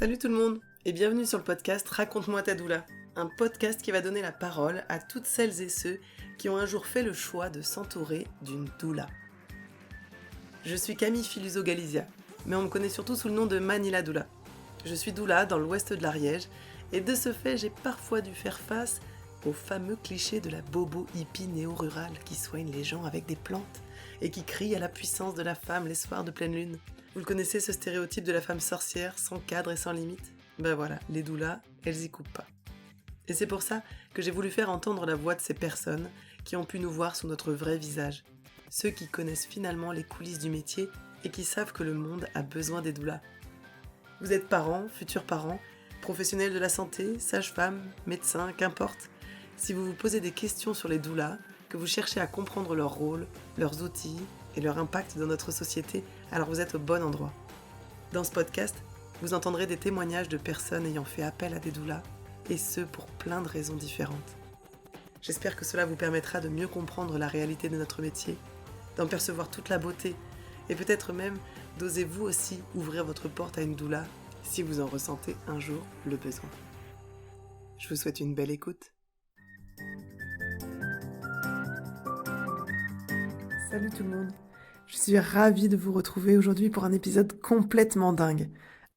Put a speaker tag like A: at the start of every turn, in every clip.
A: Salut tout le monde et bienvenue sur le podcast Raconte-moi ta doula, un podcast qui va donner la parole à toutes celles et ceux qui ont un jour fait le choix de s'entourer d'une doula. Je suis Camille Filuso-Galizia, mais on me connaît surtout sous le nom de Manila Doula. Je suis doula dans l'ouest de l'Ariège et de ce fait j'ai parfois dû faire face au fameux cliché de la bobo hippie néo-rurale qui soigne les gens avec des plantes et qui crie à la puissance de la femme les soirs de pleine lune. Vous le connaissez, ce stéréotype de la femme sorcière, sans cadre et sans limite ? Ben voilà, les doulas, elles y coupent pas. Et c'est pour ça que j'ai voulu faire entendre la voix de ces personnes qui ont pu nous voir sous notre vrai visage. Ceux qui connaissent finalement les coulisses du métier et qui savent que le monde a besoin des doulas. Vous êtes parents, futurs parents, professionnels de la santé, sages-femmes, médecins, qu'importe. Si vous vous posez des questions sur les doulas, que vous cherchez à comprendre leur rôle, leurs outils et leur impact dans notre société, alors vous êtes au bon endroit. Dans ce podcast, vous entendrez des témoignages de personnes ayant fait appel à des doulas, et ce pour plein de raisons différentes. J'espère que cela vous permettra de mieux comprendre la réalité de notre métier, d'en percevoir toute la beauté, et peut-être même d'oser vous aussi ouvrir votre porte à une doula, si vous en ressentez un jour le besoin. Je vous souhaite une belle écoute. Salut tout le monde, je suis ravie de vous retrouver aujourd'hui pour un épisode complètement dingue.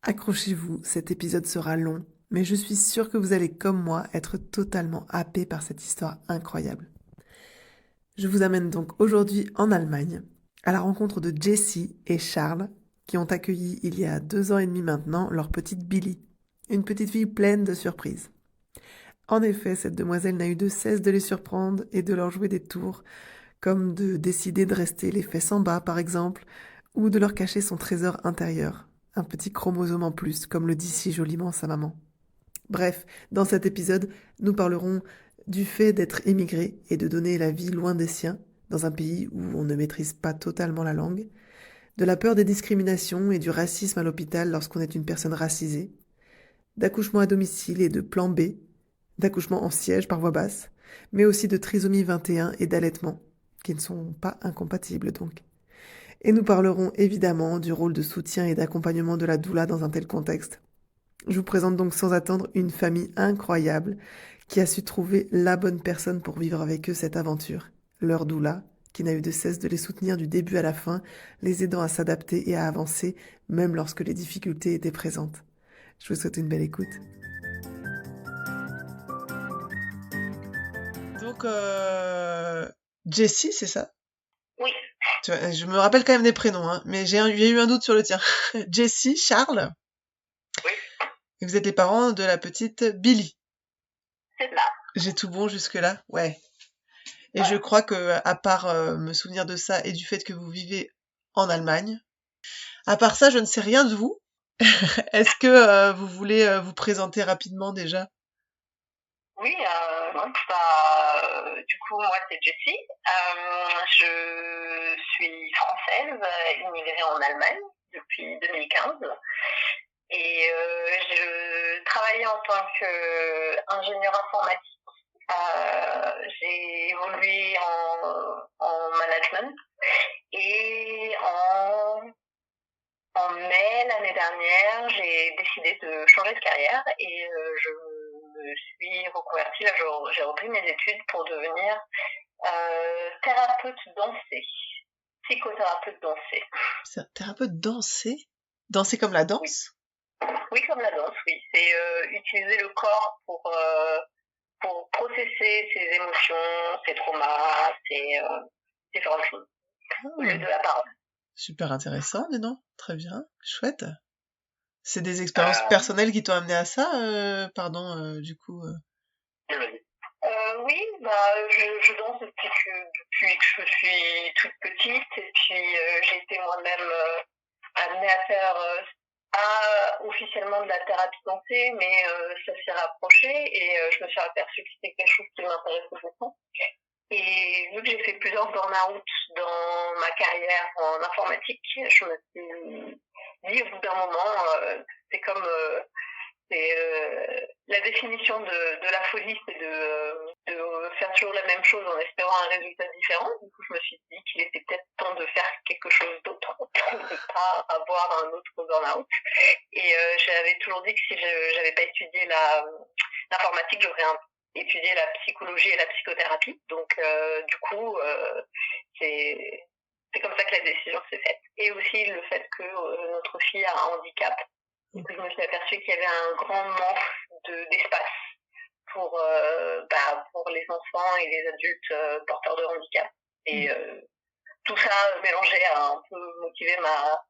A: Accrochez-vous, cet épisode sera long, mais je suis sûre que vous allez comme moi être totalement happés par cette histoire incroyable. Je vous amène donc aujourd'hui en Allemagne, à la rencontre de Jessie et Charles, qui ont accueilli il y a 2 ans et demi maintenant leur petite Billy, une petite fille pleine de surprises. En effet, cette demoiselle n'a eu de cesse de les surprendre et de leur jouer des tours, comme de décider de rester les fesses en bas par exemple, ou de leur cacher son trésor intérieur, un petit chromosome en plus, comme le dit si joliment sa maman. Bref, dans cet épisode, nous parlerons du fait d'être émigré et de donner la vie loin des siens, dans un pays où on ne maîtrise pas totalement la langue, de la peur des discriminations et du racisme à l'hôpital lorsqu'on est une personne racisée, d'accouchement à domicile et de plan B, d'accouchement en siège par voie basse, mais aussi de trisomie 21 et d'allaitement, qui ne sont pas incompatibles donc. Et nous parlerons évidemment du rôle de soutien et d'accompagnement de la doula dans un tel contexte. Je vous présente donc sans attendre une famille incroyable qui a su trouver la bonne personne pour vivre avec eux cette aventure. Leur doula, qui n'a eu de cesse de les soutenir du début à la fin, les aidant à s'adapter et à avancer, même lorsque les difficultés étaient présentes. Je vous souhaite une belle écoute. Donc, Jessie, c'est ça ?
B: Oui.
A: Tu vois, je me rappelle quand même des prénoms, hein, mais j'ai eu un doute sur le tien. Jessie, Charles.
B: Oui.
A: Et vous êtes les parents de la petite Billy.
B: C'est ça.
A: J'ai tout bon jusque-là ? Ouais. Et je crois que, à part me souvenir de ça et du fait que vous vivez en Allemagne, à part ça, je ne sais rien de vous. Est-ce que vous voulez vous présenter rapidement déjà ?
B: Oui, du coup, moi, c'est Jessie. Je suis française, immigrée en Allemagne depuis 2015. Et je travaillais en tant qu'ingénieure informatique. J'ai évolué en management et en mai l'année dernière, j'ai décidé de changer de carrière et je me suis reconvertie. Là, j'ai repris mes études pour devenir thérapeute dansée, psychothérapeute dansée.
A: C'est thérapeute dansée ? Danser comme la danse ?
B: Oui, comme la danse, oui. C'est utiliser le corps pour processer ses émotions, ses traumas, ses différentes choses, au lieu de la parole.
A: Super intéressant, dis donc. Très bien, chouette. C'est des expériences personnelles qui t'ont amené à ça, du coup.
B: Oui, je danse depuis que je suis toute petite, et puis j'ai été moi-même amenée à faire pas officiellement de la thérapie dansée, mais ça s'y rapprochait, et je me suis aperçue que c'était quelque chose qui m'intéressait beaucoup. Et vu que j'ai fait plusieurs burn-out dans ma carrière en informatique, je me suis dit au bout d'un moment, c'est comme la définition de la folie, c'est de faire toujours la même chose en espérant un résultat différent. Du coup, je me suis dit qu'il était peut-être temps de faire quelque chose d'autre pour ne pas avoir un autre burn-out. Et m'avais toujours dit que si j'avais pas étudié l'informatique, j'aurais étudié la psychologie et la psychothérapie. Donc, du coup, c'est comme ça que la décision s'est faite. Et aussi le fait que notre fille a un handicap. Donc, je me suis aperçue qu'il y avait un grand manque d'espace pour les enfants et les adultes porteurs de handicap. Et tout ça mélangé a un peu motivé ma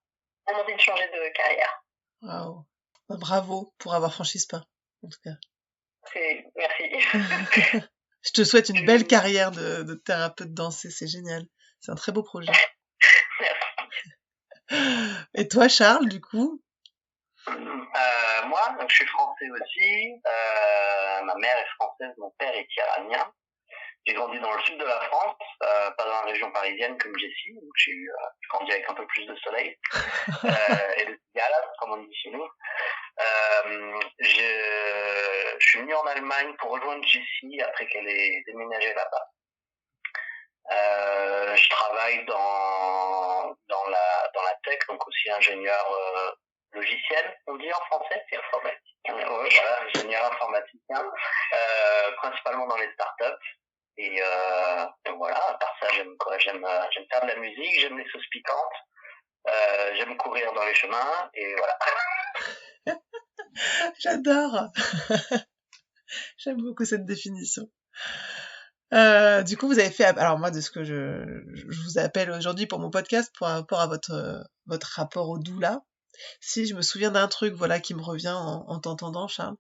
B: envie de changer de carrière.
A: Waouh. Bravo pour avoir franchi ce pas, en tout cas.
B: Merci.
A: Je te souhaite une belle carrière de thérapeute dansée, c'est génial. C'est un très beau projet.
B: Merci.
A: Et toi, Charles, du coup?
C: Moi, donc, je suis français aussi. Ma mère est française, mon père est iranien. J'ai grandi dans le sud de la France, pas dans la région parisienne comme Jessie. Donc j'ai grandi avec un peu plus de soleil et de cigales, comme on dit chez nous. Je suis venu en Allemagne pour rejoindre Jessie après qu'elle ait déménagé là-bas. Je travaille dans la tech, donc aussi ingénieur logiciel, on dit en français, c'est informaticien. Voilà, ingénieur informaticien, principalement dans les startups. Et voilà, à part ça, j'aime faire de la musique, j'aime les sauces piquantes, j'aime courir dans les chemins, et voilà.
A: J'adore. J'aime beaucoup cette définition. Du coup, vous avez fait, alors moi, de ce que je vous appelle aujourd'hui pour mon podcast, pour rapport à votre rapport au doula, si je me souviens d'un truc, voilà, qui me revient en t'entendant, Charles,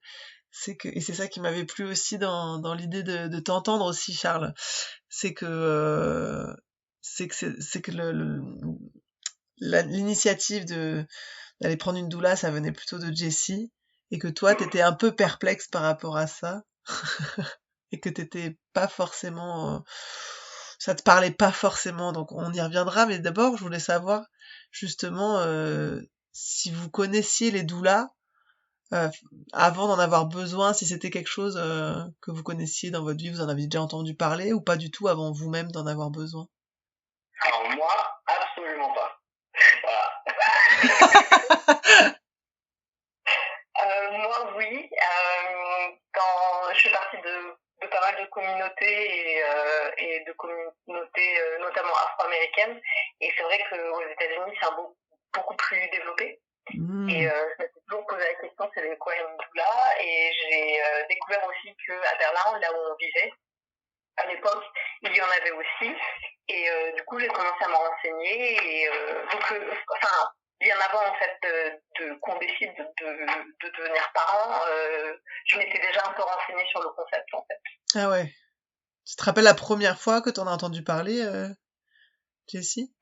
A: et c'est ça qui m'avait plu aussi dans l'idée de t'entendre aussi, Charles, c'est que l'initiative d'aller prendre une doula, ça venait plutôt de Jessie, et que toi, t'étais un peu perplexe par rapport à ça, et que t'étais pas forcément, ça te parlait pas forcément, donc on y reviendra, mais d'abord, je voulais savoir, justement, si vous connaissiez les doulas, avant d'en avoir besoin, si c'était quelque chose que vous connaissiez dans votre vie, vous en avez déjà entendu parler, ou pas du tout avant vous-même d'en avoir besoin?
C: Alors moi, absolument pas. Voilà.
B: Moi, oui. Je fais partie de pas mal de communautés et de communautés notamment afro-américaines. Et c'est vrai qu'aux États-Unis, c'est beaucoup plus développé. Et je me suis toujours posé la question, c'est quoi une doula? Et j'ai découvert aussi qu'à Berlin, là où on vivait, à l'époque, il y en avait aussi. Et du coup, j'ai commencé à me renseigner. Et bien avant en fait qu'on décide de devenir parent, je m'étais déjà un peu renseignée sur le concept en fait.
A: Ah ouais. Tu te rappelles la première fois que t'en as entendu parler, Jessie?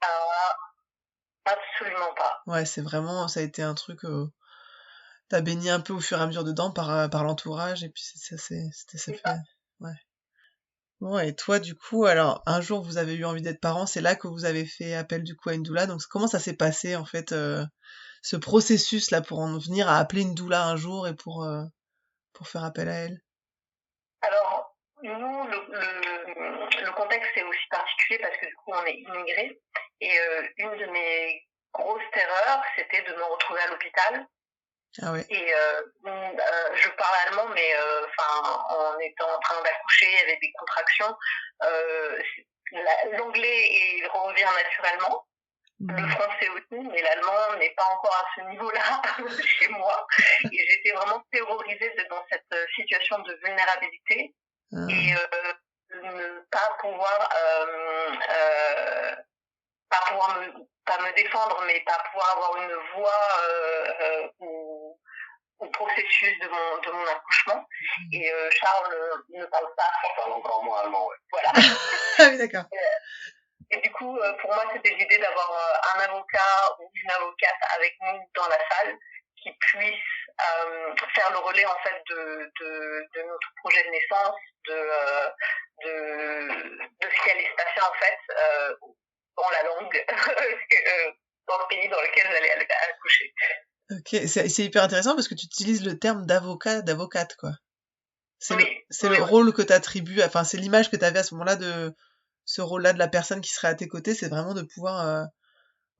B: Absolument pas.
A: Ouais, ça a été un truc, t'as baigné un peu au fur et à mesure dedans par l'entourage, et puis c'était fait. Ouais. Bon, et toi, du coup, alors, un jour, vous avez eu envie d'être parent, c'est là que vous avez fait appel, du coup, à une doula. Donc, comment ça s'est passé, en fait, ce processus-là, pour en venir à appeler une doula un jour et pour faire appel à elle?
B: Alors, nous, le contexte est aussi particulier parce que, du coup, on est immigrés. Et une de mes grosses terreurs, c'était de me retrouver à l'hôpital.
A: Ah ouais.
B: Et je parle allemand, mais en étant en train d'accoucher, il y avait des contractions. L'anglais revient naturellement, le français aussi, mais l'allemand n'est pas encore à ce niveau-là chez moi. Et j'étais vraiment terrorisée dans cette situation de vulnérabilité et ne pas pouvoir pas me défendre, mais pas pouvoir avoir une voix au processus de mon accouchement. Et Charles ne parle pas.
C: Je parle encore moins allemand, ouais.
B: Voilà.
A: Ah oui, d'accord.
B: Et du coup, pour moi, c'était l'idée d'avoir un avocat ou une avocate avec nous dans la salle qui puisse faire le relais en fait de notre projet de naissance, de ce qui allait se passer en fait dans la langue, dans le pays dans lequel j'allais accoucher.
A: Ok, c'est hyper intéressant parce que tu utilises le terme d'avocate, quoi. C'est le rôle que tu attribues, enfin, c'est l'image que tu avais à ce moment-là de ce rôle-là de la personne qui serait à tes côtés, c'est vraiment de pouvoir,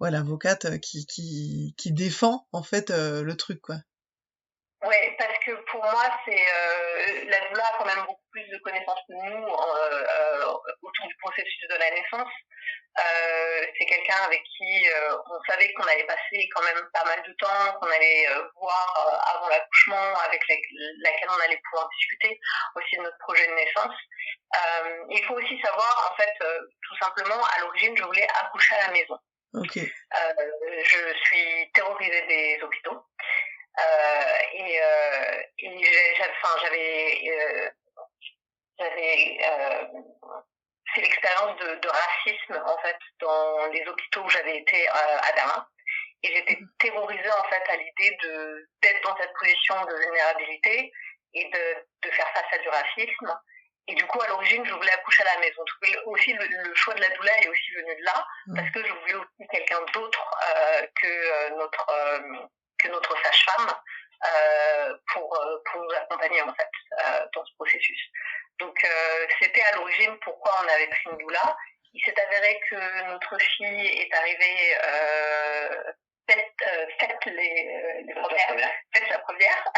A: l'avocate qui défend, en fait, le truc, quoi.
B: Ouais, parce que pour moi, la doula a quand même beaucoup plus de connaissances que nous autour du processus de la naissance. C'est quelqu'un avec qui on savait qu'on allait passer quand même pas mal de temps, qu'on allait voir avant l'accouchement, avec laquelle on allait pouvoir discuter aussi de notre projet de naissance. Il faut aussi savoir, en fait, tout simplement, à l'origine, je voulais accoucher à la maison.
A: Ok.
B: Je suis terrorisée des hôpitaux. J'avais c'est l'expérience de racisme en fait dans les hôpitaux où j'avais été à Berlin, et j'étais terrorisée en fait à l'idée d'être dans cette position de vulnérabilité et de faire face à du racisme. Et du coup, à l'origine, je voulais accoucher à la maison. Aussi, le choix de la doula est aussi venu de là, parce que je voulais aussi quelqu'un d'autre que notre sage-femme pour nous accompagner en fait dans ce processus. Donc, c'était à l'origine pourquoi on avait pris une doula. Il s'est avéré que notre fille est arrivée faites la première,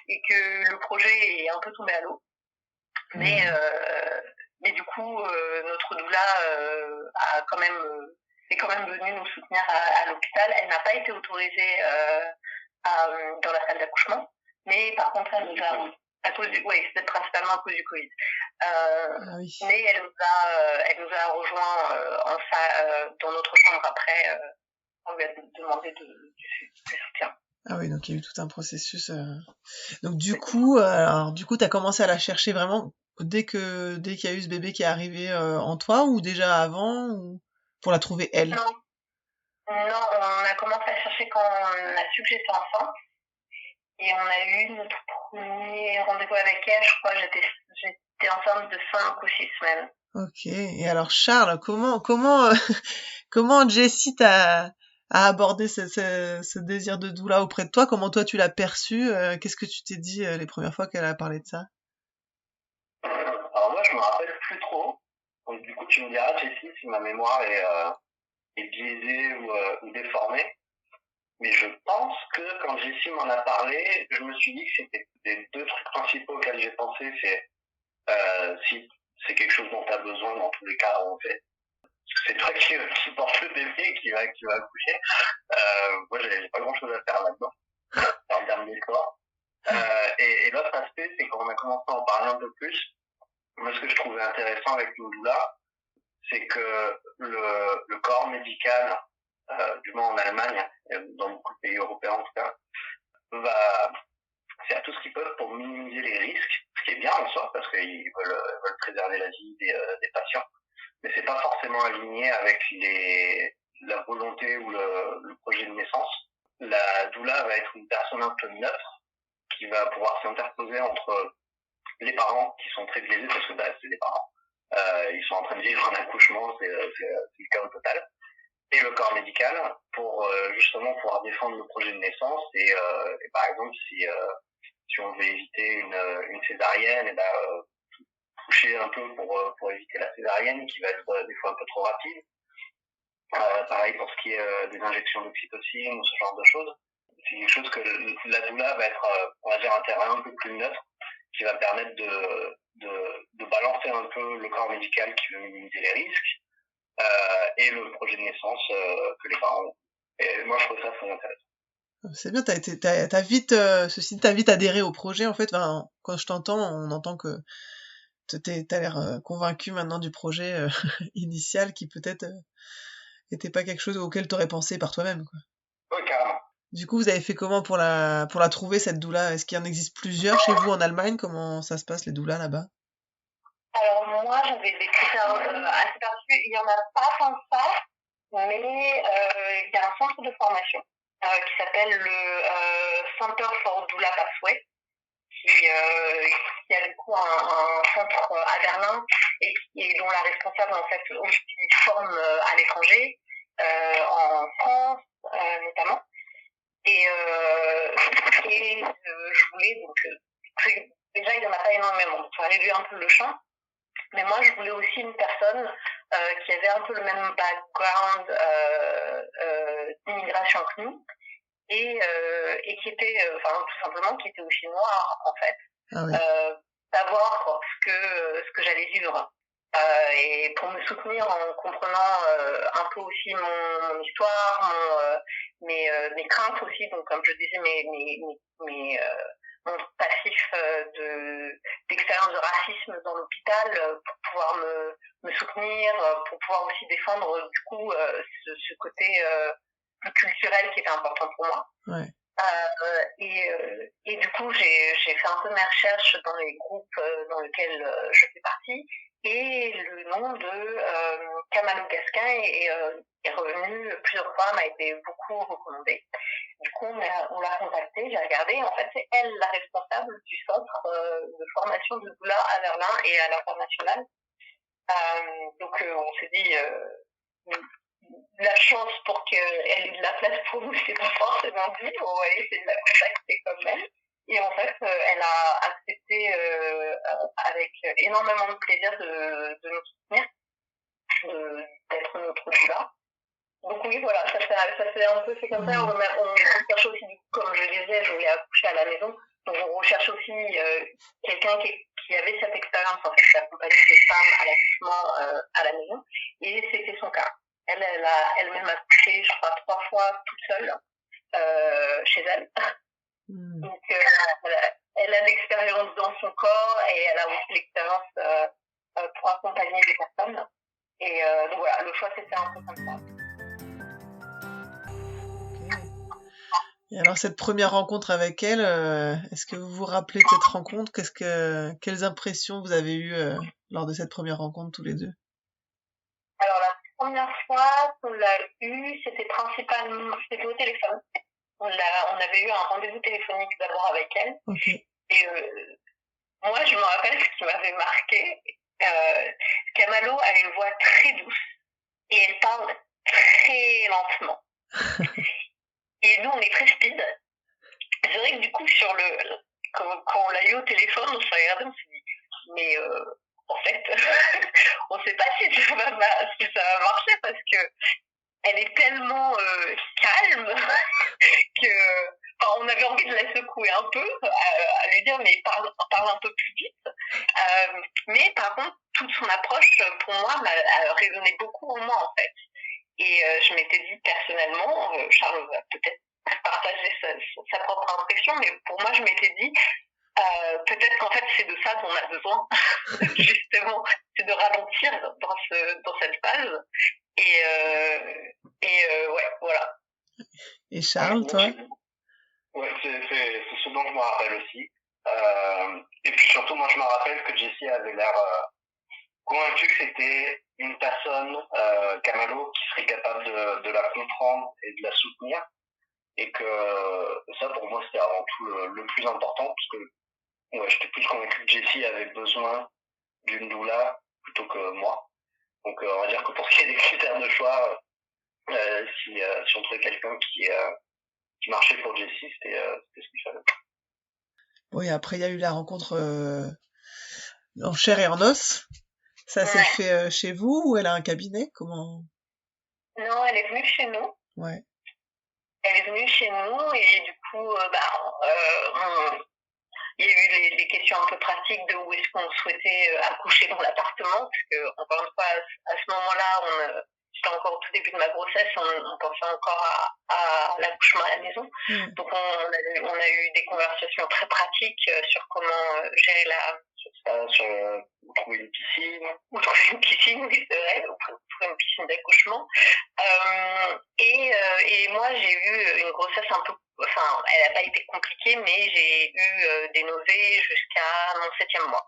B: et que le projet est un peu tombé à l'eau. Mais du coup, notre doula est quand même venue nous soutenir à l'hôpital. Elle n'a pas été autorisée dans la salle d'accouchement, mais par contre, elle nous a... c'était principalement à cause du Covid. Oui. Mais elle nous a rejoint dans notre chambre après. On lui a demandé du soutien.
A: Ah oui, donc il y a eu tout un processus. Donc du coup, t'as commencé à la chercher vraiment dès qu'il y a eu ce bébé qui est arrivé en toi, ou déjà avant, ou pour la trouver elle?
B: Non, on a commencé à chercher quand on a su que j'étais enceinte. Et on a eu notre premier rendez-vous avec elle, je crois, j'étais enceinte de 5 ou 6 semaines.
A: Ok. Et alors Charles, comment Jessie a abordé ce désir de doula auprès de toi? Comment toi tu l'as perçu? Qu'est-ce que tu t'es dit les premières fois qu'elle a parlé de ça?
C: Alors moi je me rappelle plus trop. Donc du coup tu me diras, Jessie, si ma mémoire est biaisée ou déformée. Mais je pense que quand Jessie m'en a parlé, je me suis dit que c'était les 2 trucs principaux auxquels j'ai pensé, c'est si c'est quelque chose dont tu as besoin, dans tous les cas, on fait. C'est toi qui porte le bébé, qui va accoucher. Moi, j'ai pas grand-chose à faire là-dedans, en termes d'effort. Et l'autre aspect, c'est quand on a commencé à en parler un peu plus, moi, ce que je trouvais intéressant avec une doula, c'est que le corps médical, du moins en Allemagne, dans beaucoup de pays européens en tout cas, va faire tout ce qu'ils peuvent pour minimiser les risques, ce qui est bien en soi, parce qu'ils veulent préserver la vie des patients. Mais c'est pas forcément aligné avec la volonté ou le projet de naissance. La doula va être une personne un peu neutre, qui va pouvoir s'interposer entre les parents, qui sont très biaisés, parce que c'est des parents. Ils sont en train de vivre un accouchement, c'est le chaos total. Et le corps médical, pour justement pouvoir défendre le projet de naissance. Et par exemple, si on veut éviter une césarienne, toucher un peu pour éviter la césarienne, qui va être des fois un peu trop rapide. Pareil pour ce qui est des injections d'oxytocine ou ce genre de choses. C'est quelque chose que la doula va être, on va dire, un terrain un peu plus neutre, qui va permettre de balancer un peu le corps médical qui veut minimiser les risques, et le projet de naissance que les parents ont. Et moi, je trouve ça très intéressant.
A: C'est bien, t'as vite adhéré au projet, en fait. Enfin, quand je t'entends, on entend que t'as l'air convaincu maintenant du projet initial, qui peut-être n'était pas quelque chose auquel t'aurais pensé par toi-même, quoi.
C: Oui, carrément.
A: Du coup, vous avez fait comment pour la trouver, cette doula? Est-ce qu'il y en existe plusieurs chez vous en Allemagne? Comment ça se passe, les doulas là-bas?
B: Alors moi, j'avais des critères assez particuliers. Il n'y en a pas tant que ça, mais il y a un centre de formation qui s'appelle le Center for Doula Pathway, qui a du coup un centre à Berlin, et dont la responsable en fait aussi forme à l'étranger, en France notamment. Et je voulais donc déjà il n'y en a pas énormément, donc j'ai vu un peu le champ. Mais moi, je voulais aussi une personne qui avait un peu le même background d'immigration que nous, et qui était, tout simplement, qui était aussi noir, en fait.
A: Ah oui.
B: Savoir quoi, ce que j'allais vivre. Et pour me soutenir en comprenant un peu aussi mon histoire, mes craintes aussi, donc comme je disais, mon passif d'expérience de racisme dans l'hôpital, pour pouvoir me soutenir, pour pouvoir aussi défendre du coup ce côté plus culturel qui était important pour moi.
A: Ouais.
B: Et du coup, j'ai fait un peu mes recherches dans les groupes dans lesquels je fais partie, et le nom de Kamalo Gaskin est revenu plusieurs fois, m'a été beaucoup recommandé. Du coup, on l'a contactée, j'ai regardé, en fait, c'est elle la responsable du centre de formation de doula à Berlin et à l'international. Donc, on s'est dit... la chance pour qu'elle ait de la place pour nous, c'est pas forcément dit. On va essayer de la contacter comme elle. Et en fait, elle a accepté avec énormément de plaisir de nous soutenir, d'être notre doula. Donc oui, voilà, ça s'est un peu fait comme ça. On recherche aussi, comme je disais, je voulais accoucher à la maison. Donc on recherche aussi quelqu'un qui avait cette expérience, en fait, d'accompagner des femmes à l'accouchement à la maison. Et c'était son cas. Elle a elle-même accouché, je crois, 3 fois toute seule chez elle. Donc elle a l'expérience dans son corps, et elle a aussi l'expérience pour accompagner des personnes. Et donc voilà, le choix s'est fait un peu comme ça.
A: Et alors cette première rencontre avec elle, est-ce que vous vous rappelez de cette rencontre? Quelles impressions vous avez eues lors de cette première rencontre tous les deux?
B: Alors la première fois qu'on l'a eue, c'était au téléphone. On avait eu un rendez-vous téléphonique d'abord avec elle.
A: Okay.
B: Et moi, je me rappelle ce qui m'avait marqué. Kamalo a une voix très douce et elle parle très lentement. Et nous, on est très speed. C'est vrai que du coup, quand on l'a eu au téléphone, on s'est regardé, on s'est dit, mais en fait, on ne sait pas si ça va marcher, parce que elle est tellement calme que on avait envie de la secouer un peu, à lui dire mais parle un peu plus vite. Mais par contre, toute son approche, pour moi, a résonné beaucoup en moi, en fait. Et je m'étais dit personnellement, Charles va peut-être partager sa propre impression, mais pour moi, je m'étais dit, peut-être qu'en fait, c'est de ça dont on a besoin, justement, c'est de ralentir dans cette phase. Et ouais, voilà.
A: Et Charles, toi?
C: Ouais, c'est ce dont je me rappelle aussi. Et puis surtout, moi, je me rappelle que Jessie avait l'air convaincue que c'était une personne, Kamalo, qui serait capable de la comprendre et de la soutenir. Et que ça, pour moi, c'était avant tout le plus important, parce que ouais, j'étais plus convaincu que Jessie avait besoin d'une doula plutôt que moi. Donc, on va dire que pour ce qui est des critères de choix, si on trouvait quelqu'un qui marchait pour Jessie, c'était ce qu'il fallait.
A: Oui, après, il y a eu la rencontre en chair et en os. Ça s'est fait chez vous, ou elle a un cabinet? Comment?
B: Non, elle est venue chez nous.
A: Ouais.
B: Elle est venue chez nous, et du coup, il y a eu les questions un peu pratiques de où est-ce qu'on souhaitait accoucher dans l'appartement, parce que, encore une fois, à ce moment-là, j'étais encore au tout début de ma grossesse, on pensait encore à l'accouchement à la maison. Donc on a eu des conversations très pratiques sur comment gérer sur trouver une piscine. Ou trouver une piscine, oui, c'est vrai, ou trouver une piscine d'accouchement. Et moi, j'ai eu une grossesse un peu... Enfin, elle n'a pas été compliquée, mais j'ai eu des nausées jusqu'à mon 7e mois.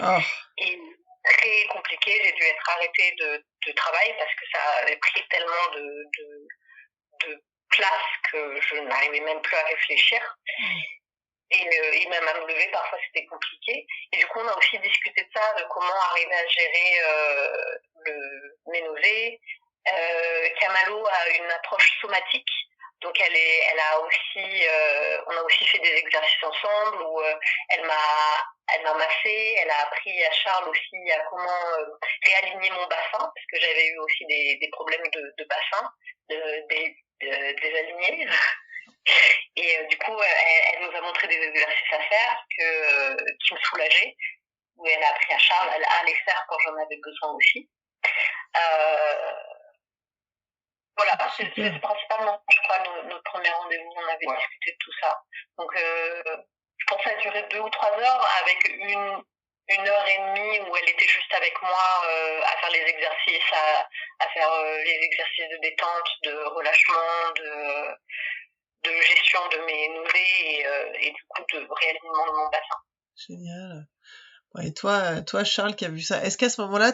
A: Oh.
B: Et très compliqué, j'ai dû être arrêtée de travail parce que ça avait pris tellement de place que je n'arrivais même plus à réfléchir. Et même à me lever, parfois c'était compliqué. Et du coup, on a aussi discuté de ça, de comment arriver à gérer mes nausées. Kamalo a une approche somatique. Donc on a aussi fait des exercices ensemble où elle m'a massée, elle a appris à Charles aussi à comment réaligner mon bassin, parce que j'avais eu aussi des problèmes de bassin, désaligner. Et du coup, elle nous a montré des exercices à faire qui me soulageaient, où elle a appris à Charles à les faire quand j'en avais besoin aussi. Voilà, c'est principalement, je crois, notre premier rendez-vous, on avait discuté de tout ça. Donc, je pense que ça a duré 2 ou 3 heures avec une heure et demie où elle était juste avec moi à faire les exercices, à faire les exercices de détente, de relâchement, de gestion de mes nausées et du coup de réalignement de mon bassin.
A: Génial. Ouais, et toi, Charles, qui a vu ça, est-ce qu'à ce moment-là,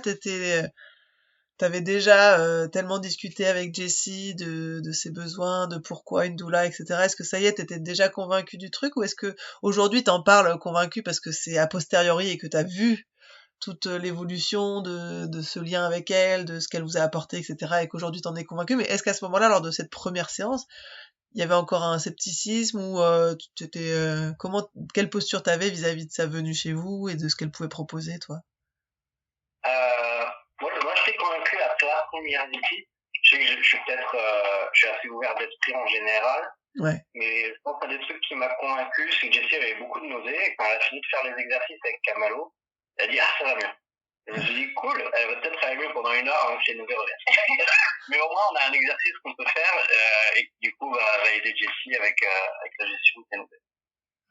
A: t'avais déjà tellement discuté avec Jessie de ses besoins, de pourquoi une doula, etc. Est-ce que ça y est, t'étais déjà convaincu du truc, ou est-ce que aujourd'hui t'en parles convaincu parce que c'est a posteriori et que t'as vu toute l'évolution de ce lien avec elle, de ce qu'elle vous a apporté, etc. et qu'aujourd'hui t'en es convaincu, mais est-ce qu'à ce moment-là, lors de cette première séance, il y avait encore un scepticisme ou quelle posture t'avais vis-à-vis de sa venue chez vous et de ce qu'elle pouvait proposer, toi?
C: Moi, je suis convaincu à la première visite. Je sais que je suis peut-être, je suis assez ouvert d'esprit en général.
A: Ouais.
C: Mais je pense qu'un des trucs qui m'a convaincu, c'est que Jessie avait beaucoup de nausées, et quand elle a fini de faire les exercices avec Camalo, elle a dit, ah, ça va mieux. Et je me suis dit, cool, elle va peut-être aller mieux pendant 1 heure avant que les nausées reviennent. Mais au moins, on a un exercice qu'on peut faire, et qui, du coup, va aider Jessie avec la gestion de ses nausées.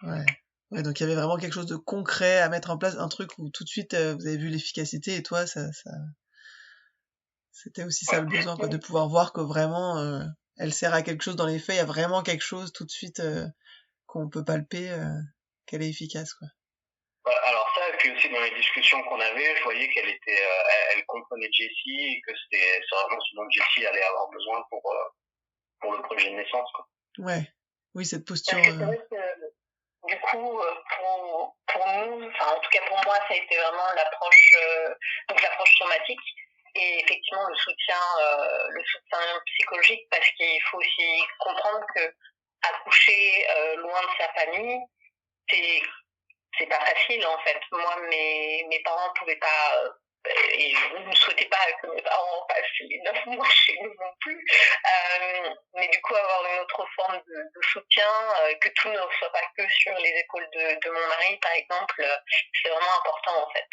A: Ouais. Ouais, donc il y avait vraiment quelque chose de concret à mettre en place, un truc où tout de suite vous avez vu l'efficacité, et toi, c'était aussi ça le besoin, quoi, de pouvoir voir que vraiment elle sert à quelque chose dans les faits, il y a vraiment quelque chose tout de suite qu'on peut palper, qu'elle est efficace, quoi.
C: Alors ça, et puis aussi dans les discussions qu'on avait, je voyais qu'elle était, elle comprenait Jessie, et que c'est vraiment ce dont Jessie allait avoir besoin pour le projet de naissance, quoi.
A: Ouais. Oui, cette posture.
B: Parce que c'est vrai que du coup, pour nous, enfin en tout cas pour moi, ça a été vraiment l'approche somatique et effectivement le soutien psychologique, parce qu'il faut aussi comprendre que accoucher loin de sa famille, c'est pas facile en fait. Moi, mes parents pouvaient pas et je ne souhaitais pas que mes parents passent les 9 mois chez nous non plus. Mais du coup, avoir une autre forme de soutien, que tout ne soit pas que sur les épaules de mon mari, par exemple, c'est vraiment important en fait.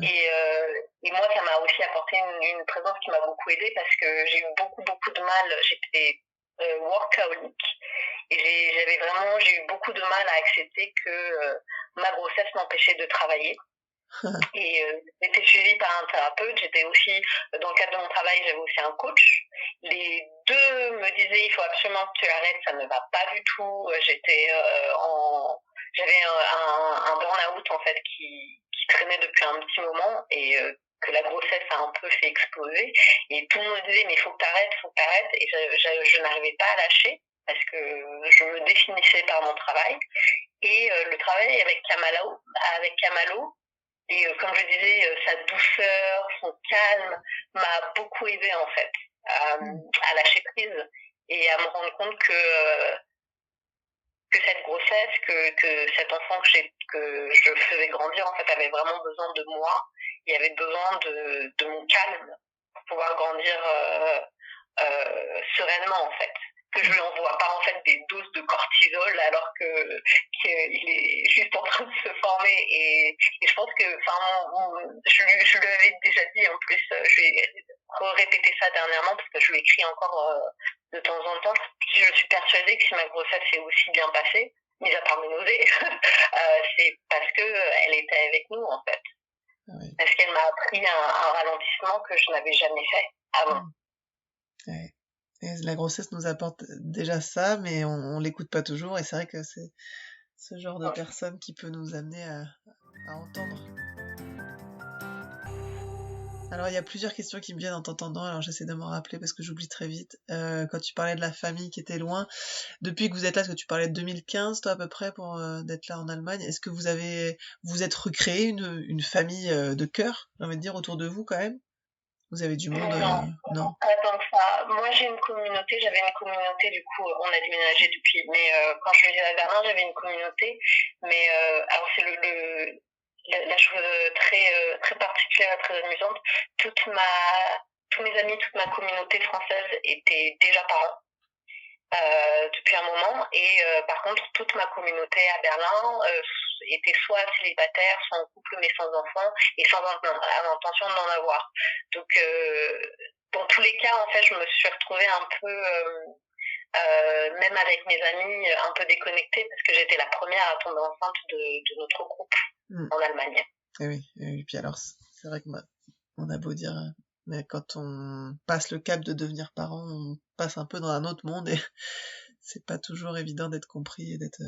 A: Ouais.
B: Et moi, ça m'a aussi apporté une présence qui m'a beaucoup aidée, parce que j'ai eu beaucoup de mal. J'étais workaholic et j'ai eu beaucoup de mal à accepter que ma grossesse m'empêchait de travailler. Et j'étais suivie par un thérapeute. J'étais aussi, dans le cadre de mon travail, j'avais aussi un coach. Les deux me disaient, il faut absolument que tu arrêtes, ça ne va pas du tout. J'avais un burn-out en fait qui traînait depuis un petit moment, et que la grossesse a un peu fait exploser. Et tout le monde me disait, mais il faut que tu arrêtes. Et je n'arrivais pas à lâcher, parce que je me définissais par mon travail. Et le travail avec Camalo, et comme je disais, sa douceur, son calme m'a beaucoup aidée en fait à lâcher prise et à me rendre compte que cette grossesse, que cet enfant que je faisais grandir en fait avait vraiment besoin de moi. Il avait besoin de mon calme pour pouvoir grandir sereinement en fait. Que je lui envoie pas en fait des doses de cortisol alors qu'il est juste en train de se former, et je pense que je lui avais déjà dit en plus, je lui ai répété ça dernièrement parce que je lui écris encore de temps en temps. Je suis persuadée que si ma grossesse s'est aussi bien passée, mis à part mes nausées, c'est parce que elle était avec nous en fait.
A: Oui.
B: Parce qu'elle m'a appris un ralentissement que je n'avais jamais fait avant.
A: Ouais. Et la grossesse nous apporte déjà ça, mais on l'écoute pas toujours, et c'est vrai que c'est ce genre de personne qui peut nous amener à entendre. Alors, il y a plusieurs questions qui me viennent en t'entendant, alors j'essaie de m'en rappeler parce que j'oublie très vite. Quand tu parlais de la famille qui était loin, depuis que vous êtes là, parce que tu parlais de 2015, toi, à peu près, pour d'être là en Allemagne, est-ce que vous êtes recréé une famille de cœur, j'ai envie de dire, autour de vous, quand même? Vous avez du monde? Non.
B: Pas tant que ça. Moi, j'avais une communauté, du coup, on a déménagé depuis, mais quand je vivais à Berlin, j'avais une communauté, mais alors c'est la chose très particulière et très amusante. Tous mes amis, toute ma communauté française étaient déjà parents. depuis un moment. Et par contre, toute ma communauté à Berlin était soit célibataire, soit en couple mais sans enfants et sans intention d'en avoir. Donc, dans tous les cas, en fait, je me suis retrouvée un peu, même avec mes amis, un peu déconnectée parce que j'étais la première à tomber enceinte de notre groupe en Allemagne.
A: Et puis alors, c'est vrai que on a beau dire, mais quand on passe le cap de devenir parent, on passe un peu dans un autre monde et c'est pas toujours évident d'être compris et d'être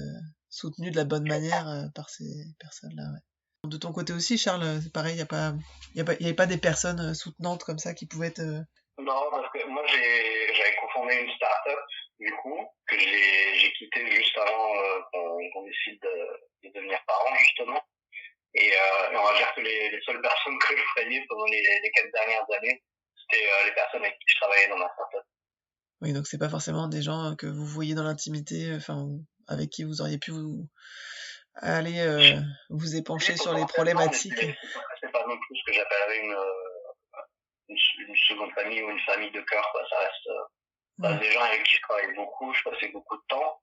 A: soutenu de la bonne manière par ces personnes-là. Ouais. De ton côté aussi, Charles, c'est pareil, il y avait pas des personnes soutenantes comme ça qui pouvaient être.
C: Non, parce que moi j'avais cofondé une start-up du coup que j'ai quitté juste avant qu'on décide de devenir parents justement. Et on va dire que les seules personnes que je voyais pendant les 4 dernières années, c'était les personnes avec qui je travaillais dans ma start-up.
A: Oui, donc c'est pas forcément des gens que vous voyez dans l'intimité, enfin, avec qui vous auriez pu aller vous épancher sur les problématiques.
C: C'est pas non plus ce que j'appellerais une seconde famille ou une famille de cœur, quoi. Ça reste des gens avec qui je travaille beaucoup, je passais beaucoup de temps,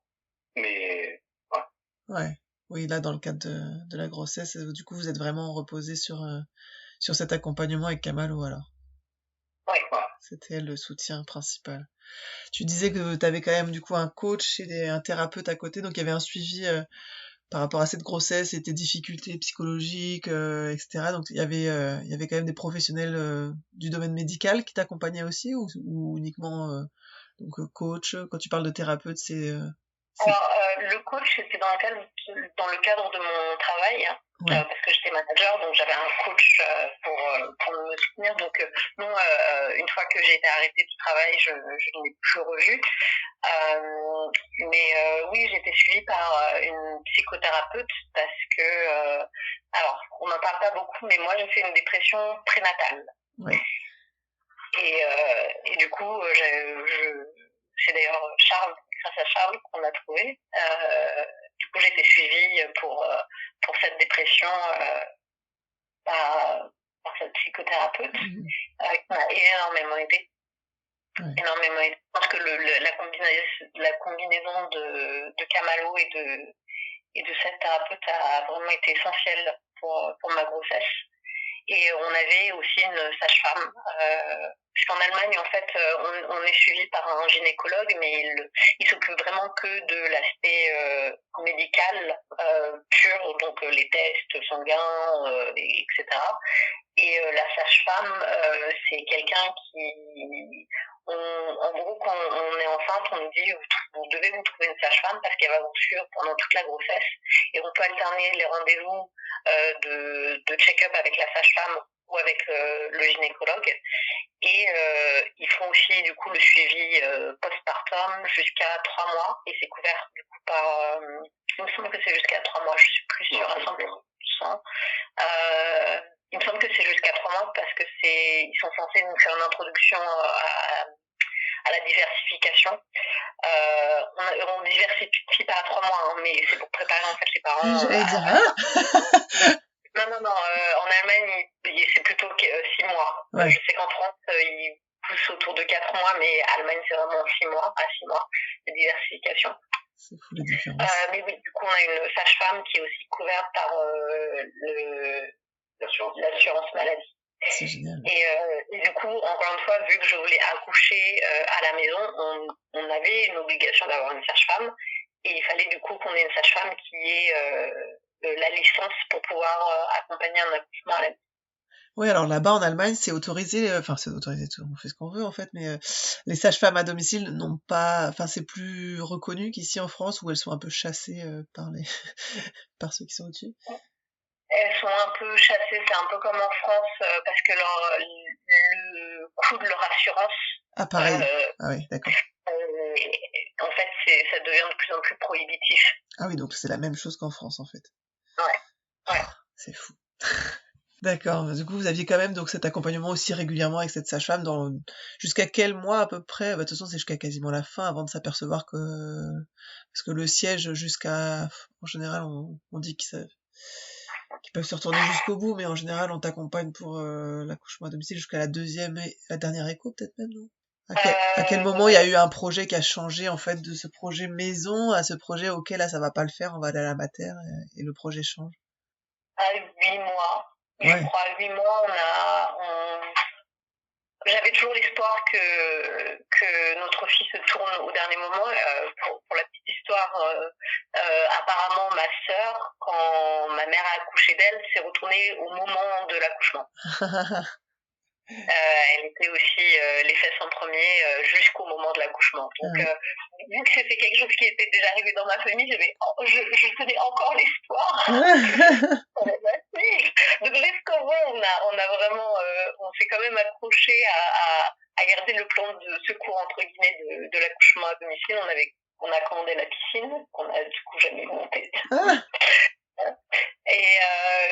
C: mais ouais.
A: Ouais. Oui, là, dans le cadre de la grossesse, du coup, vous êtes vraiment reposé sur cet accompagnement avec Camalo, alors.
B: Ouais.
A: C'était le soutien principal. Tu disais que tu avais quand même, du coup, un coach et un thérapeute à côté, donc il y avait un suivi par rapport à cette grossesse et tes difficultés psychologiques, etc. Donc il y avait quand même des professionnels du domaine médical qui t'accompagnaient aussi, ou uniquement coach. Quand tu parles de thérapeute, c'est...
B: Alors, le coach, c'était dans le cadre de mon travail, parce que j'étais manager, donc j'avais un coach pour me soutenir. Donc, non, une fois que j'ai été arrêtée du travail, je ne l'ai plus revu. Mais oui, j'ai été suivie par une psychothérapeute parce que, alors, on n'en parle pas beaucoup, mais moi, j'ai fait une dépression prénatale.
A: Ouais.
B: Et du coup, c'est d'ailleurs grâce à Charles qu'on a trouvé. Du coup, j'ai été suivie pour cette dépression par cette psychothérapeute qui m'a énormément aidée. Énormément aidée. Je pense que la combinaison de Camalo et de cette thérapeute a vraiment été essentielle pour ma grossesse. Et on avait aussi une sage-femme. Puisqu'en Allemagne, en fait, on est suivi par un gynécologue, mais il s'occupe vraiment que de l'aspect médical pur, donc les tests sanguins, etc. Et la sage-femme, c'est quelqu'un qui... en gros, quand on est enceinte, on nous dit vous devez vous trouver une sage-femme parce qu'elle va vous suivre pendant toute la grossesse. Et on peut alterner les rendez-vous de check-up avec la sage-femme ou avec le gynécologue. Et ils font aussi du coup le suivi postpartum jusqu'à 3 mois et c'est couvert du coup par... il me semble que c'est jusqu'à 3 mois, je suis plus sûre à 100%. Il me semble que c'est jusqu'à 3 mois parce que ils sont censés nous faire une introduction à la diversification. On diversifie pas à 3 mois, hein, mais c'est pour préparer en fait les parents.
A: J'allais dire
B: Non, en Allemagne, c'est plutôt 6 mois.
A: Ouais.
B: Je sais qu'en France, ils poussent autour de 4 mois, mais Allemagne, c'est vraiment 6 mois, à 6 mois de diversification.
A: C'est fou les différences.
B: Mais oui, du coup, on a une sage-femme qui est aussi couverte par l'assurance maladie.
A: C'est génial.
B: Et du coup, encore une fois, vu que je voulais accoucher à la maison, on avait une obligation d'avoir une sage-femme. Et il fallait du coup qu'on ait une sage-femme qui ait la licence pour pouvoir accompagner un accouchement à la maison.
A: Oui, alors là-bas en Allemagne, c'est autorisé, c'est autorisé, on fait ce qu'on veut en fait, mais les sages-femmes à domicile n'ont pas, c'est plus reconnu qu'ici en France où elles sont un peu chassées par ceux qui sont au-dessus.
B: Elles sont un peu chassées, c'est un peu comme en France, parce que le coût de leur assurance...
A: Ah, pareil. Ah oui, d'accord.
B: En fait, ça devient de plus en plus prohibitif.
A: Ah oui, donc c'est la même chose qu'en France, en fait.
B: Ouais.
A: C'est fou. D'accord. Du coup, vous aviez quand même donc cet accompagnement aussi régulièrement avec cette sage-femme jusqu'à quel mois à peu près? De toute façon, c'est jusqu'à quasiment la fin avant de s'apercevoir que... Parce que le siège en général, on dit qu'ils peuvent se retourner jusqu'au bout, mais en général, on t'accompagne pour l'accouchement à domicile jusqu'à la dernière écho, peut-être même, non? À quel moment il y a eu un projet qui a changé, en fait, de ce projet maison à ce projet, OK, là, ça va pas le faire, on va aller à la mater, et le projet change?
B: À 8 mois, je
A: Ouais.
B: crois, à 8 mois, j'avais toujours l'espoir que notre fille se tourne au dernier moment. Pour la petite histoire, apparemment, ma sœur, quand ma mère a accouché d'elle, s'est retournée au moment de l'accouchement. Elle était aussi les fesses en premier jusqu'au moment de l'accouchement. Donc, vu que c'était quelque chose qui était déjà arrivé dans ma famille, je tenais encore l'espoir. Donc jusqu'au bout, on a vraiment, on s'est quand même accroché à garder le plan de secours entre guillemets de l'accouchement à domicile. On a commandé la piscine, qu'on a du coup jamais montée.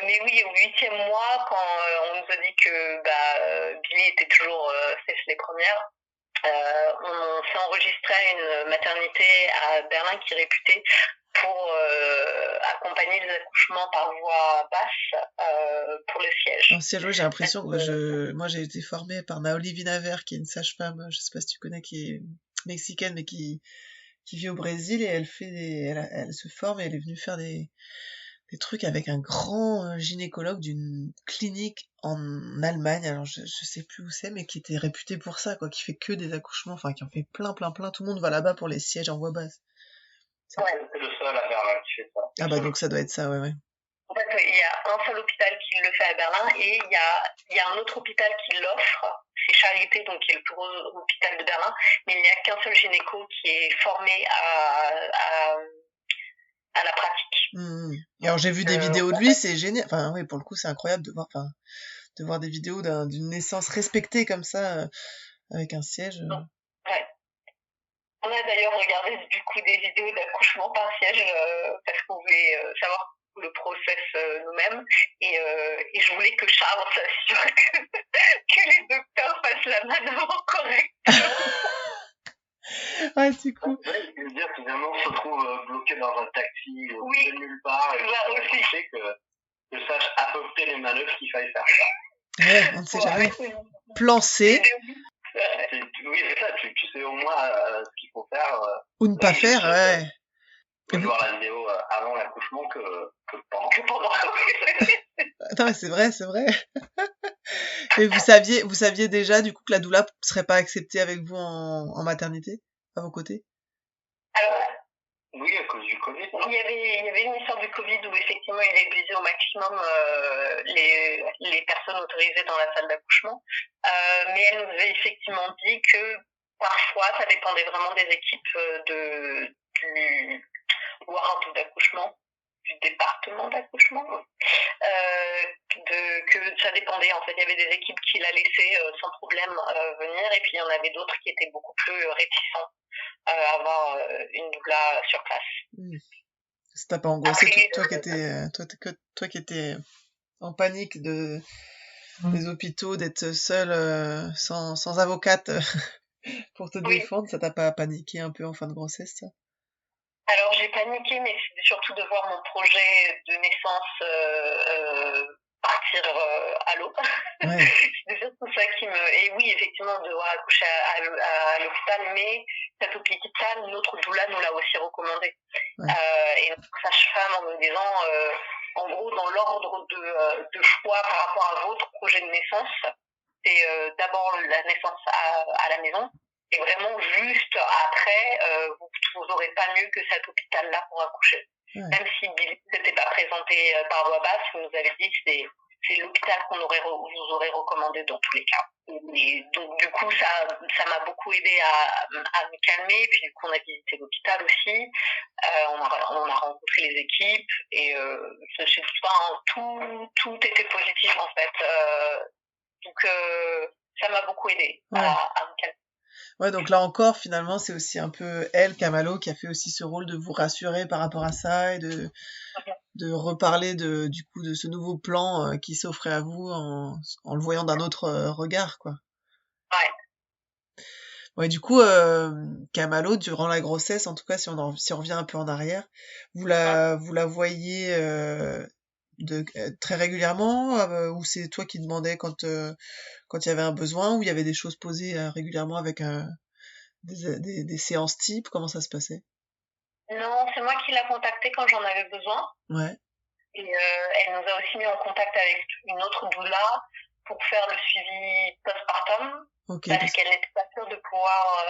B: Mais oui, au 8e mois, quand on nous a dit que Billy était toujours sèche les premières, on s'est enregistré à une maternité à Berlin qui est réputée pour accompagner les accouchements par voie basse pour le siège.
A: En siège, oui, j'ai l'impression que moi j'ai été formée par Naoli Vinaver, qui est une sage-femme, je sais pas si tu connais, qui est mexicaine, mais qui vit au Brésil, et elle se forme, et elle est venue faire des trucs avec un grand gynécologue d'une clinique en Allemagne, alors je sais plus où c'est, mais qui était réputé pour ça, quoi, qui fait que des accouchements, enfin qui en fait plein, tout le monde va là-bas pour les sièges en voie basse.
C: Ouais, c'est le seul à Berlin qui fait ça.
A: Ah bah donc ça doit être ça, ouais.
B: En fait, il y a un seul hôpital qui le fait à Berlin, et il y a un autre hôpital qui l'offre, c'est Charité, donc qui est le plus gros hôpital de Berlin, mais il n'y a qu'un seul gynéco qui est formé à la pratique.
A: Et alors j'ai vu des vidéos de lui, c'est génial. Enfin oui, pour le coup c'est incroyable de voir des vidéos d'une naissance respectée comme ça, avec un siège.
B: Ouais. On a d'ailleurs regardé du coup des vidéos d'accouchement par siège parce qu'on voulait savoir le process nous-mêmes, et je voulais que Charles s'assure que les docteurs fassent la manœuvre correctement.
A: Ouais, c'est cool.
C: Je veux dire, finalement, on se retrouve bloqué dans un taxi de nulle part, et que sache à peu près les manœuvres qu'il faille faire.
A: Ouais, on ne sait jamais. Plan C.
C: Oui, c'est ça, tu sais au moins ce qu'il faut faire.
A: Ou ne pas faire, ouais.
C: Tu peux voir la vidéo avant l'accouchement que pendant.
A: Non, c'est vrai. Et vous saviez déjà, du coup, que la doula serait pas acceptée avec vous en maternité, à vos côtés?
B: Alors,
C: oui, à cause du Covid.
B: Il y avait une histoire du Covid où effectivement il réduisait au maximum les personnes autorisées dans la salle d'accouchement. Mais elle nous avait effectivement dit que parfois ça dépendait vraiment des équipes du ward d'accouchement, du département d'accouchement. Que ça dépendait, en fait, il y avait des équipes qui la laissaient sans problème venir, et puis il y en avait d'autres qui étaient beaucoup plus réticents à avoir une doula sur place.
A: Ça t'a pas angoissé, toi qui étais en panique des hôpitaux, d'être seule sans avocate pour te défendre, ça t'a pas paniqué un peu en fin de grossesse, ça?
B: Alors j'ai paniqué, mais c'est surtout de voir mon projet de naissance partir à l'eau. Ouais. C'est surtout ça qui me... Et oui, effectivement, devoir accoucher à l'hôpital, mais cet hôpital, notre doula nous l'a aussi recommandé. Ouais. Et notre sage-femme en nous disant, en gros, dans l'ordre de choix par rapport à votre projet de naissance, c'est d'abord la naissance à la maison, et vraiment juste après, vous n'aurez pas mieux que cet hôpital-là pour accoucher. Ouais. Même si Billy ne s'était pas présenté par voie basse, vous nous avez dit que c'est l'hôpital qu'on vous aurait recommandé dans tous les cas. Et donc du coup, ça m'a beaucoup aidé à me calmer. Puis du coup, on a visité l'hôpital aussi. On a rencontré les équipes, et tout était positif en fait. Donc ça m'a beaucoup aidé à me calmer.
A: Ouais, donc là encore, finalement, c'est aussi un peu elle, Camalo, qui a fait aussi ce rôle de vous rassurer par rapport à ça, et de reparler du coup de ce nouveau plan qui s'offrait à vous en le voyant d'un autre regard, quoi.
B: Ouais.
A: Ouais, du coup, Camalo, durant la grossesse, en tout cas, si on revient un peu en arrière, vous la voyez très régulièrement, ou c'est toi qui demandais quand il y avait un besoin, ou il y avait des choses posées régulièrement avec des séances types? Comment ça se passait?
B: Non, c'est moi qui l'a contactée quand j'en avais besoin.
A: Ouais.
B: Et elle nous a aussi mis en contact avec une autre doula pour faire le suivi postpartum, parce qu'elle n'était pas sûre de pouvoir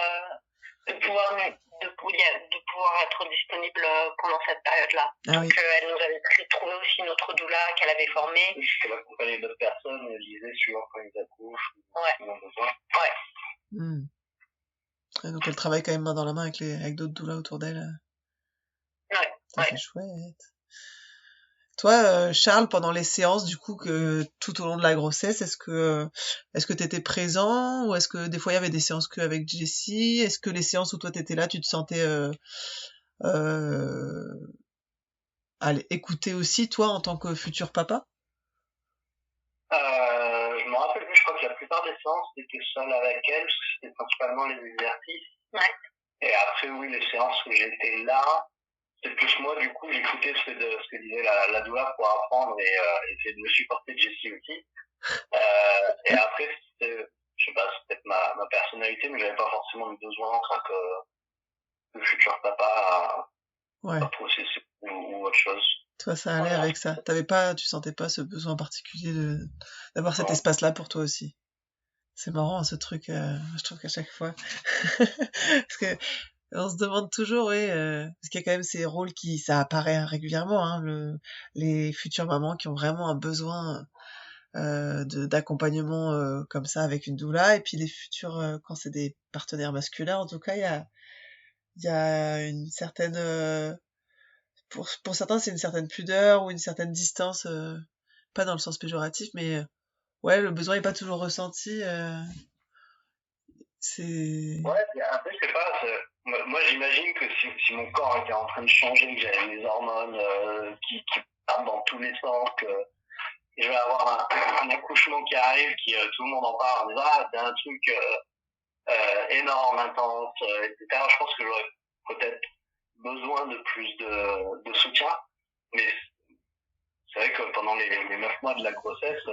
B: être disponible pendant cette période-là. Donc elle nous avait trouvé aussi une autre doula qu'elle avait formée.
C: Elle accompagnait d'autres personnes, elle disait suivant quand ils accouchent, ils ont besoin.
A: Ouais. Et donc elle travaille quand même main dans la main avec d'autres doulas autour d'elle.
B: Ouais.
A: C'est chouette. Toi, Charles, pendant les séances, du coup, tout au long de la grossesse, est-ce que t'étais présent, ou est-ce que des fois il y avait des séances qu'avec Jessie? Est-ce que les séances où toi t'étais là, tu te sentais écouter aussi, toi, en tant que futur papa?
C: Je me rappelle plus, je crois que la plupart des séances, j'étais seul avec elle, parce que c'était principalement les exercices.
B: Ouais.
C: Et après, oui, les séances où j'étais là, c'est plus moi, du coup, j'écoutais ce que disait la doula pour apprendre et essayer de me supporter de Jessie aussi. Et après, je sais pas, c'est peut-être ma personnalité, mais j'avais pas forcément le besoin en tant que futur papa à processer ou autre chose.
A: Toi, ça allait avec ça. Tu sentais pas ce besoin particulier d'avoir cet espace-là pour toi aussi. C'est marrant, ce truc, je trouve qu'à chaque fois. Parce que, on se demande toujours, parce qu'il y a quand même ces rôles ça apparaît régulièrement, hein, les futures mamans qui ont vraiment un besoin d'accompagnement comme ça avec une doula, et puis les futurs, quand c'est des partenaires masculins, en tout cas, il y a une certaine, pour certains, c'est une certaine pudeur ou une certaine distance, pas dans le sens péjoratif, mais ouais, le besoin est pas toujours ressenti.
C: Ouais, après, je sais pas, moi j'imagine que si mon corps était en train de changer, que j'avais des hormones qui partent dans tous les sens, que je vais avoir un accouchement qui arrive, tout le monde en parle, en disant ah, c'est un truc énorme, intense, etc. Je pense que j'aurais peut-être besoin de plus de soutien, mais c'est vrai que pendant les 9 mois de la grossesse,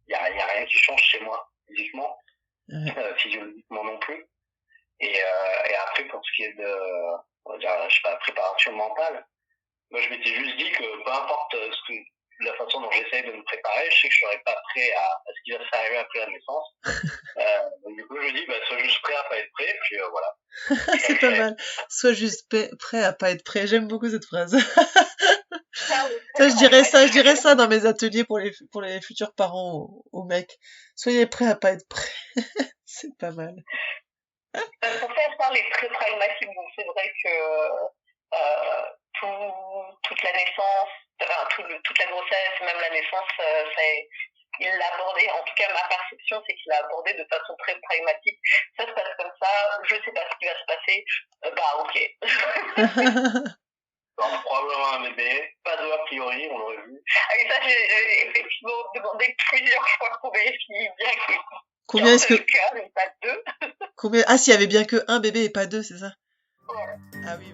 C: y a rien qui change chez moi, physiquement, physiologiquement non plus. Et après, pour ce qui est on va dire, je sais pas, préparation mentale, moi je m'étais juste dit que peu importe la façon dont j'essaye de me préparer, je sais que je serai pas prêt à ce qui va se arriver après la naissance. Donc du coup, je dis, sois juste prêt à pas être prêt, puis voilà.
A: C'est pas mal. Sois juste prêt à pas être prêt. J'aime beaucoup cette phrase. Je dirais ça dans mes ateliers pour les futurs parents aux mecs. Soyez prêts à pas être prêts. C'est pas mal.
B: Pour faire parler très pragmatique, donc c'est vrai que toute la naissance, toute la grossesse, même la naissance, il l'a abordé, en tout cas ma perception c'est qu'il l'a abordé de façon très pragmatique. Ça se passe comme ça, je sais pas ce qui va se passer, ok.
C: Alors, probablement un bébé, pas de a priori, on l'aurait vu.
B: Ah oui, ça j'ai effectivement demandé plusieurs fois pour vérifier bien que
A: combien est-ce que
B: mais pas deux.
A: Combien s'il y avait bien que un bébé et pas deux, c'est ça?
B: Ouais.
A: Ah oui.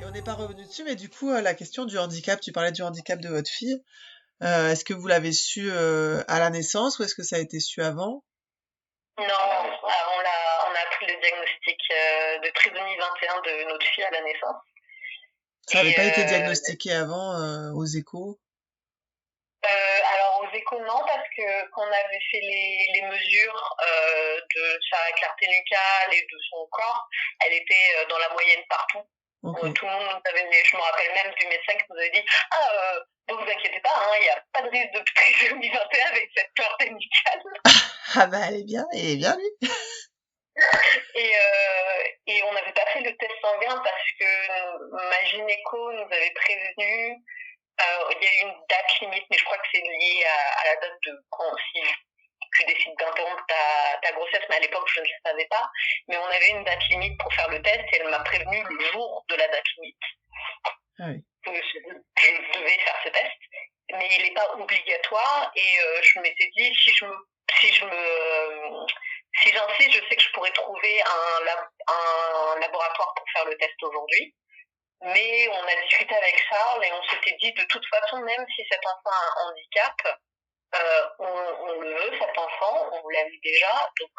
A: Et on n'est pas revenu dessus, mais du coup, la question du handicap, tu parlais du handicap de votre fille. Est-ce que vous l'avez su à la naissance, ou est-ce que ça a été su avant?
B: Non, on a appris le diagnostic de trisomie 21 de notre fille à la naissance.
A: Ça n'avait pas été diagnostiqué avant aux échos?
B: Alors aux échos non, parce que quand on avait fait les mesures de sa clarté nucale et de son corps, elle était dans la moyenne partout. Okay. Tout le monde nous avait, je me rappelle même du médecin qui nous avait dit ne vous inquiétez pas, il n'y a pas de risque de trisomie 21 avec cette clarté nucale.
A: Ah bah elle est bien lui.
B: Et on n'avait pas fait le test sanguin parce que ma gynéco nous avait prévenu. Il y a eu une date limite, mais je crois que c'est lié à la date de quand si tu décides d'interrompre ta grossesse, mais à l'époque je ne le savais pas. Mais on avait une date limite pour faire le test et elle m'a prévenu le jour de la date limite.
A: Ah oui.
B: Je devais faire ce test, mais il n'est pas obligatoire et je m'étais dit si j'insiste, je sais que je pourrais trouver un laboratoire pour faire le test aujourd'hui. Mais on a discuté avec parle et on s'était dit de toute façon, même si cet enfant a un handicap, on le veut, cet enfant, on l'aime déjà, donc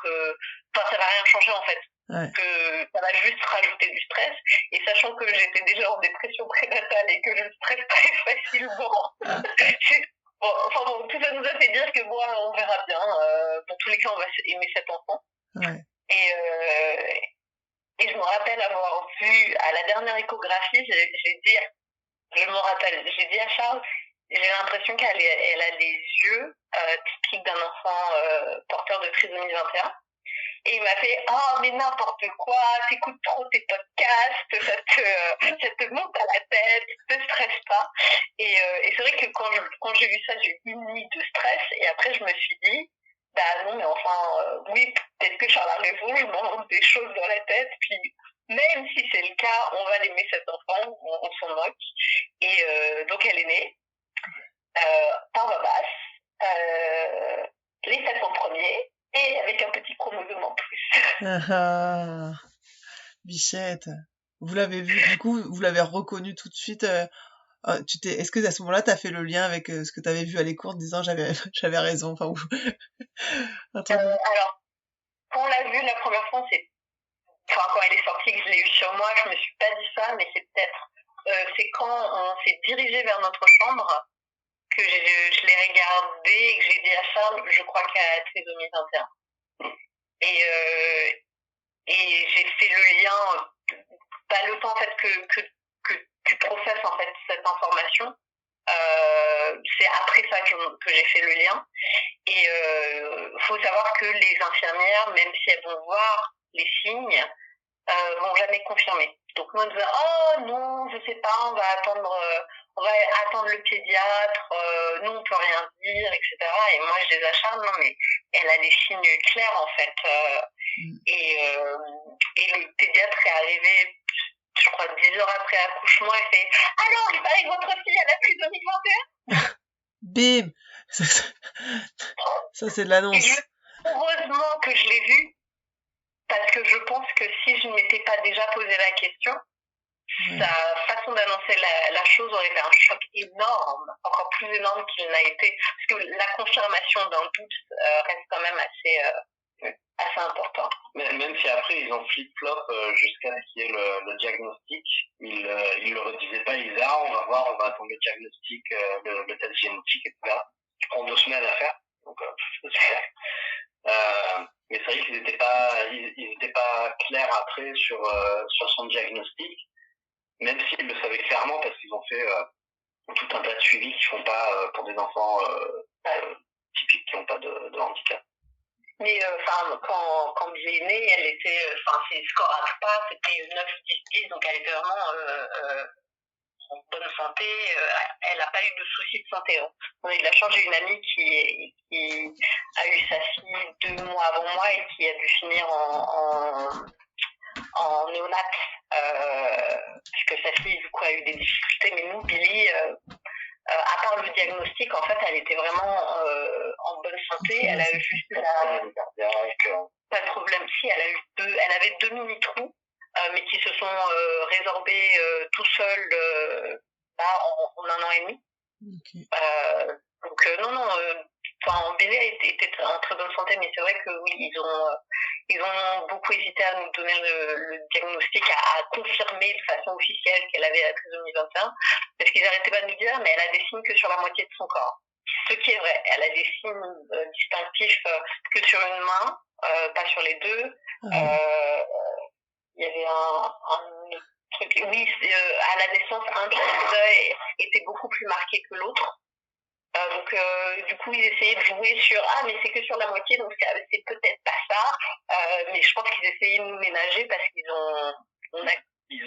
B: ça va rien changer en fait.
A: Ouais.
B: Que ça va juste rajouter du stress. Et sachant que j'étais déjà en dépression prénatale et que je stresse très facilement, tout ça nous a fait dire que on verra bien. Dans tous les cas, on va aimer cet enfant.
A: Ouais.
B: Et je me rappelle avoir vu à la dernière échographie, j'ai dit à Charles, j'ai l'impression qu'elle a des yeux typiques d'un enfant porteur de trisomie 21. Et il m'a fait « Oh, mais n'importe quoi, t'écoutes trop tes podcasts, ça te monte à la tête, te stresse pas. » Et c'est vrai que quand j'ai vu ça, j'ai eu une nuit de stress. Et après, je me suis dit « Bah non, mais enfin, oui, peut-être que Charles a raison, je m'invente des choses dans la tête. Puis même si c'est le cas, on va l'aimer cet enfant, on s'en moque. » Et donc, elle est née par ma basse, les 7 en premier. Et avec un petit chromosome en plus.
A: Bichette. Vous l'avez vu, du coup, vous l'avez reconnu tout de suite. Est-ce que à ce moment-là, t'as fait le lien avec ce que t'avais vu à l'écoute en disant j'avais raison, enfin,
B: alors, quand on l'a vu la première fois, quand elle est sortie, que je l'ai eu sur moi, je me suis pas dit ça, mais c'est peut-être, c'est quand on s'est dirigé vers notre chambre, que je l'ai regardé et que j'ai dit à Charles, je crois qu'elle a trisomie 21. Et j'ai fait le lien, pas le temps en fait que tu processes en fait cette information. C'est après ça que j'ai fait le lien. Et faut savoir que les infirmières, même si elles vont voir les signes, vont jamais confirmer. Donc nous on disait oh non, je sais pas, on va attendre le pédiatre, nous on peut rien dire, etc. Et moi je les acharne, non mais elle a des signes clairs en fait. Et le pédiatre est arrivé, je crois 10 heures après l'accouchement, et fait alors il paraît que votre fille elle a trisomie 21.
A: Bim. Ça c'est de l'annonce.
B: Heureusement que je l'ai vu, parce que je pense que si je ne m'étais pas déjà posé la question, sa façon d'annoncer la chose aurait été un choc énorme, encore plus énorme qu'il n'a été, parce que la confirmation d'un doute reste quand même assez important.
C: Même si après ils ont flip-flop jusqu'à ce qu'il y ait le diagnostic, ils le redisaient pas, ils disaient on va voir, on va attendre le diagnostic, le test génétique, etc. Tu prends 2 semaines à faire, donc c'est super. Mais c'est vrai qu'ils n'étaient pas clairs après sur son diagnostic, même s'ils le savaient clairement parce qu'ils ont fait tout un tas de suivis qu'ils font pas pour des enfants typiques qui n'ont pas de handicap.
B: Mais quand Bia est née, elle était, ses scores à pas, c'était 9, 10, 10, donc elle était vraiment en bonne santé. Elle n'a pas eu de soucis de santé. On a eu de la chance, j'ai une amie qui a eu sa fille 2 mois avant moi et qui a dû finir en néonat, puisque sa fille du coup a eu des difficultés. Mais nous, Billy, à part le diagnostic, en fait, elle était vraiment en bonne santé. Elle a eu juste pas de problème. Si, elle avait 2 mini-trous, mais qui se sont résorbés tout seuls en 1 an et demi. Okay. Donc non, Billy était en très bonne santé, mais c'est vrai que oui, ils ont beaucoup hésité à nous donner le diagnostic, à confirmer de façon officielle qu'elle avait la trisomie 21, parce qu'ils n'arrêtaient pas de nous dire, mais elle a des signes que sur la moitié de son corps. Ce qui est vrai, elle a des signes distinctifs que sur une main, pas sur les deux. Il y avait un truc, oui, à la naissance, un d'eux était beaucoup plus marqué que l'autre. Donc du coup ils essayaient de jouer sur mais c'est que sur la moitié, donc c'est peut-être pas ça, mais je pense qu'ils essayaient de nous ménager parce qu'ils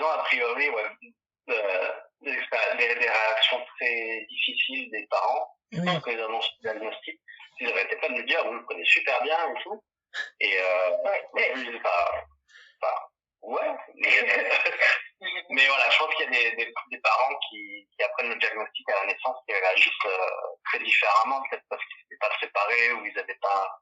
B: ont
C: a priori des réactions très difficiles des parents quand ils annoncent le diagnostic. Ils n'arrêtaient pas de nous dire vous le prenez super bien et tout, et je disais mais voilà, je pense qu'il y a des parents qui apprennent le diagnostic à la naissance qui réagissent très différemment, peut-être parce qu'ils n'étaient pas préparés ou ils n'avaient pas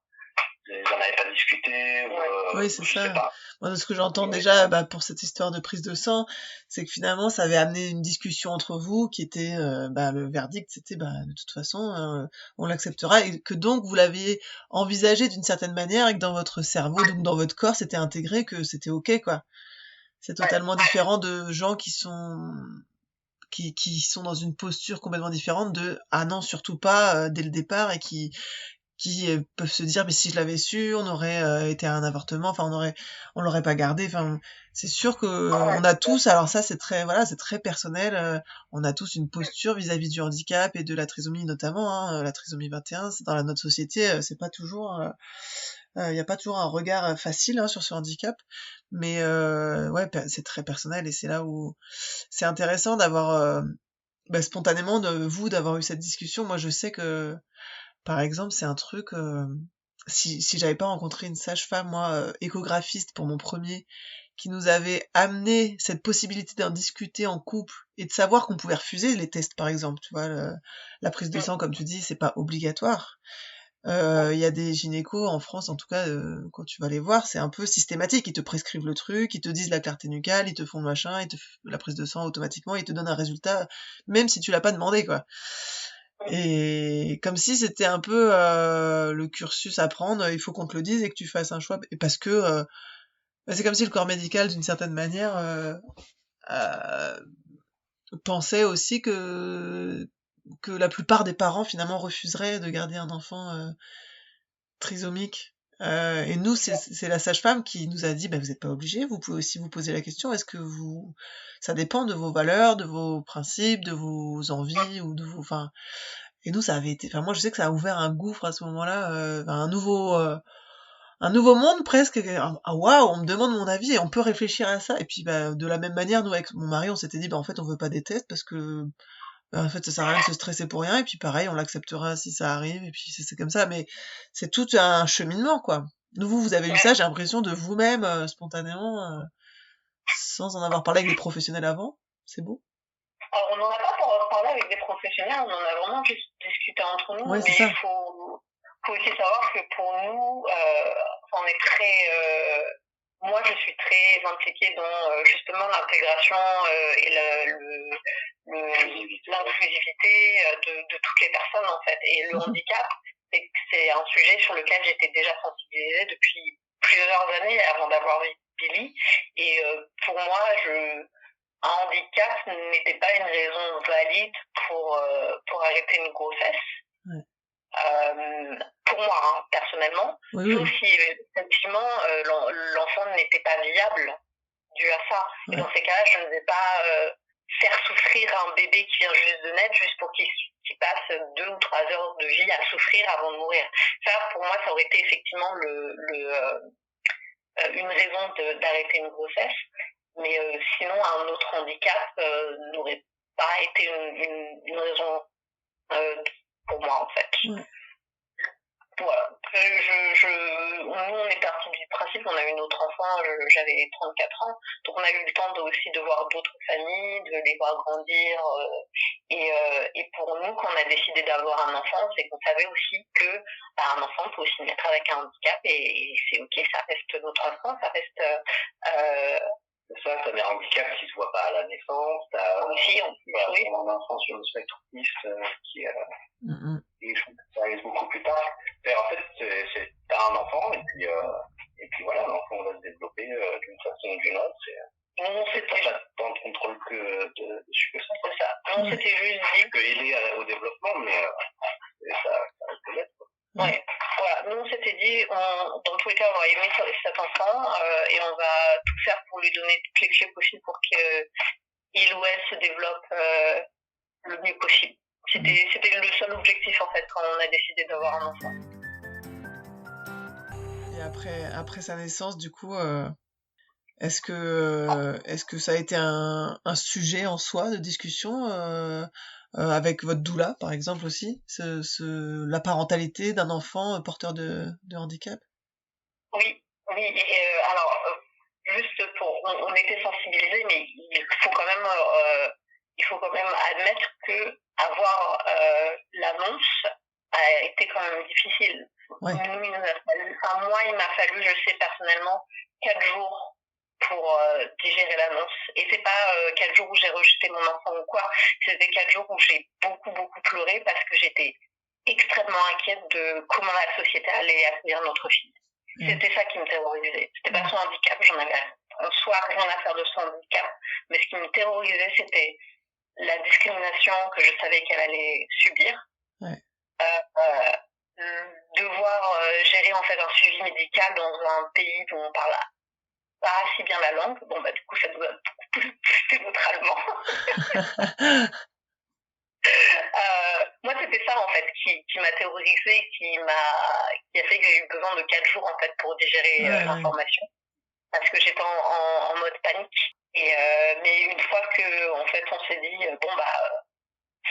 C: n'en avez pas discuté
D: Oui, c'est ça.
C: Pas.
D: Moi, de ce que j'entends déjà pour cette histoire de prise de sang, c'est que finalement, ça avait amené une discussion entre vous qui était, le verdict, c'était, de toute façon, on l'acceptera, et que donc vous l'aviez envisagé d'une certaine manière, et que dans votre cerveau, donc dans votre corps, c'était intégré que c'était ok, quoi. C'est totalement différent de gens qui sont dans une posture complètement différente de ah non, surtout pas dès le départ, et qui peuvent se dire mais si je l'avais su, on aurait été à un avortement, enfin on l'aurait pas gardé, enfin c'est sûr que on a tous, alors ça c'est très personnel, on a tous une posture vis-à-vis du handicap et de la trisomie notamment, hein, la trisomie 21, c'est dans notre société, c'est pas toujours il y a pas toujours un regard facile, hein, sur ce handicap, mais c'est très personnel, et c'est là où c'est intéressant d'avoir spontanément d'avoir eu cette discussion. Moi je sais que par exemple, c'est un truc, si j'avais pas rencontré une sage-femme, moi, échographiste pour mon premier, qui nous avait amené cette possibilité d'en discuter en couple et de savoir qu'on pouvait refuser les tests, par exemple, tu vois, la prise de sang, comme tu dis, c'est pas obligatoire. Il y a des gynécos en France, en tout cas, quand tu vas les voir, c'est un peu systématique. Ils te prescrivent le truc, ils te disent la clarté nucale, ils te font le machin, la prise de sang automatiquement, ils te donnent un résultat, même si tu l'as pas demandé, quoi. Et comme si c'était un peu le cursus à prendre, il faut qu'on te le dise et que tu fasses un choix. Et parce que c'est comme si le corps médical, d'une certaine manière, pensait aussi que la plupart des parents finalement refuseraient de garder un enfant trisomique. Et nous, c'est la sage-femme qui nous a dit, vous n'êtes pas obligés, vous pouvez aussi vous poser la question, est-ce que ça dépend de vos valeurs, de vos principes, de vos envies, ou de vos, enfin, et nous, ça avait été, enfin, moi, je sais que ça a ouvert un gouffre à ce moment-là, un nouveau monde presque. Ah, waouh, on me demande mon avis et on peut réfléchir à ça. Et puis, de la même manière, nous, avec mon mari, on s'était dit, en fait, on veut pas des tests parce que, en fait, ça sert à rien de se stresser pour rien. Et puis, pareil, on l'acceptera si ça arrive. Et puis, c'est comme ça. Mais c'est tout un cheminement, quoi. Vous avez eu ça, j'ai l'impression, de vous-même, spontanément, sans en avoir parlé avec des professionnels avant. C'est beau.
B: Alors, on n'en a pas parlé avec des professionnels, on en a vraiment juste discuté entre nous,
D: ouais,
B: mais il faut aussi savoir que pour nous, on est très... moi, je suis très impliquée dans justement l'intégration et l'inclusivité de toutes les personnes, en fait. Et le handicap, c'est un sujet sur lequel j'étais déjà sensibilisée depuis plusieurs années avant d'avoir eu Billy. Et pour moi, un handicap n'était pas une raison valide pour arrêter une grossesse.
D: Ouais.
B: Pour moi, personnellement, sauf si effectivement l'enfant n'était pas viable dû à ça. Ouais. Et dans ces cas-là, je ne vais pas faire souffrir un bébé qui vient juste de naître juste pour qu'il passe 2 ou 3 heures de vie à souffrir avant de mourir. Ça, pour moi, ça aurait été effectivement une raison d'arrêter une grossesse. Mais sinon, un autre handicap n'aurait pas été une raison pour moi, en fait. Ouais. Voilà. Nous, on est parti du principe, on a eu notre enfant, j'avais 34 ans, donc on a eu le temps aussi de voir d'autres familles, de les voir grandir. Et pour nous, quand on a décidé d'avoir un enfant, c'est qu'on savait aussi que un enfant peut aussi naître avec un handicap, et c'est ok, ça reste notre enfant, ça reste...
C: Ça, t'as des handicaps qui ne se voient pas à la naissance, t'as aussi un enfant sur le spectre autiste qui ça arrive beaucoup plus tard. Et en fait, t'as un enfant et puis voilà, l'enfant va se développer d'une façon ou d'une autre. Non, c'était pas tant de contrôle que dessus. C'est ça. Non, c'était juste dit qu'aider au développement, mais ça peut l'être. Ouais. Voilà, nous on s'était dit, dans tous les cas, on va aimer cet enfant et on va tout faire pour lui donner toutes les clés possibles pour qu'il ou elle se développe le mieux possible. C'était le seul objectif en fait quand on a décidé d'avoir un enfant.
D: Et après sa naissance, du coup, est-ce que ça a été un sujet en soi de discussion avec votre doula, par exemple, aussi, la parentalité d'un enfant porteur de handicap?
B: Oui. Et, alors, juste on était sensibilisés, mais il faut quand même admettre que avoir l'annonce a été quand même difficile.
D: Ouais.
B: Nous, il nous a fallu, enfin, moi, il m'a fallu, je sais personnellement, 4 jours pour digérer l'annonce. Et c'est pas 4 jours où j'ai rejeté mon enfant ou quoi, c'était 4 jours où j'ai beaucoup, beaucoup pleuré parce que j'étais extrêmement inquiète de comment la société allait accueillir notre fille. C'était ça qui me terrorisait. C'était pas son handicap, j'en avais en soi rien à faire de son handicap, mais ce qui me terrorisait, c'était la discrimination que je savais qu'elle allait subir.
D: Ouais.
B: Devoir gérer en fait un suivi médical dans un pays où on parle pas si bien la langue. Bon, bah, du coup, ça nous a beaucoup plus boosté notre allemand. Moi, c'était ça, en fait, qui m'a terrorisée, qui a fait que j'ai eu besoin de 4 jours, en fait, pour digérer l'information. Parce que j'étais en mode panique. Mais une fois que, en fait, on s'est dit, bon, bah,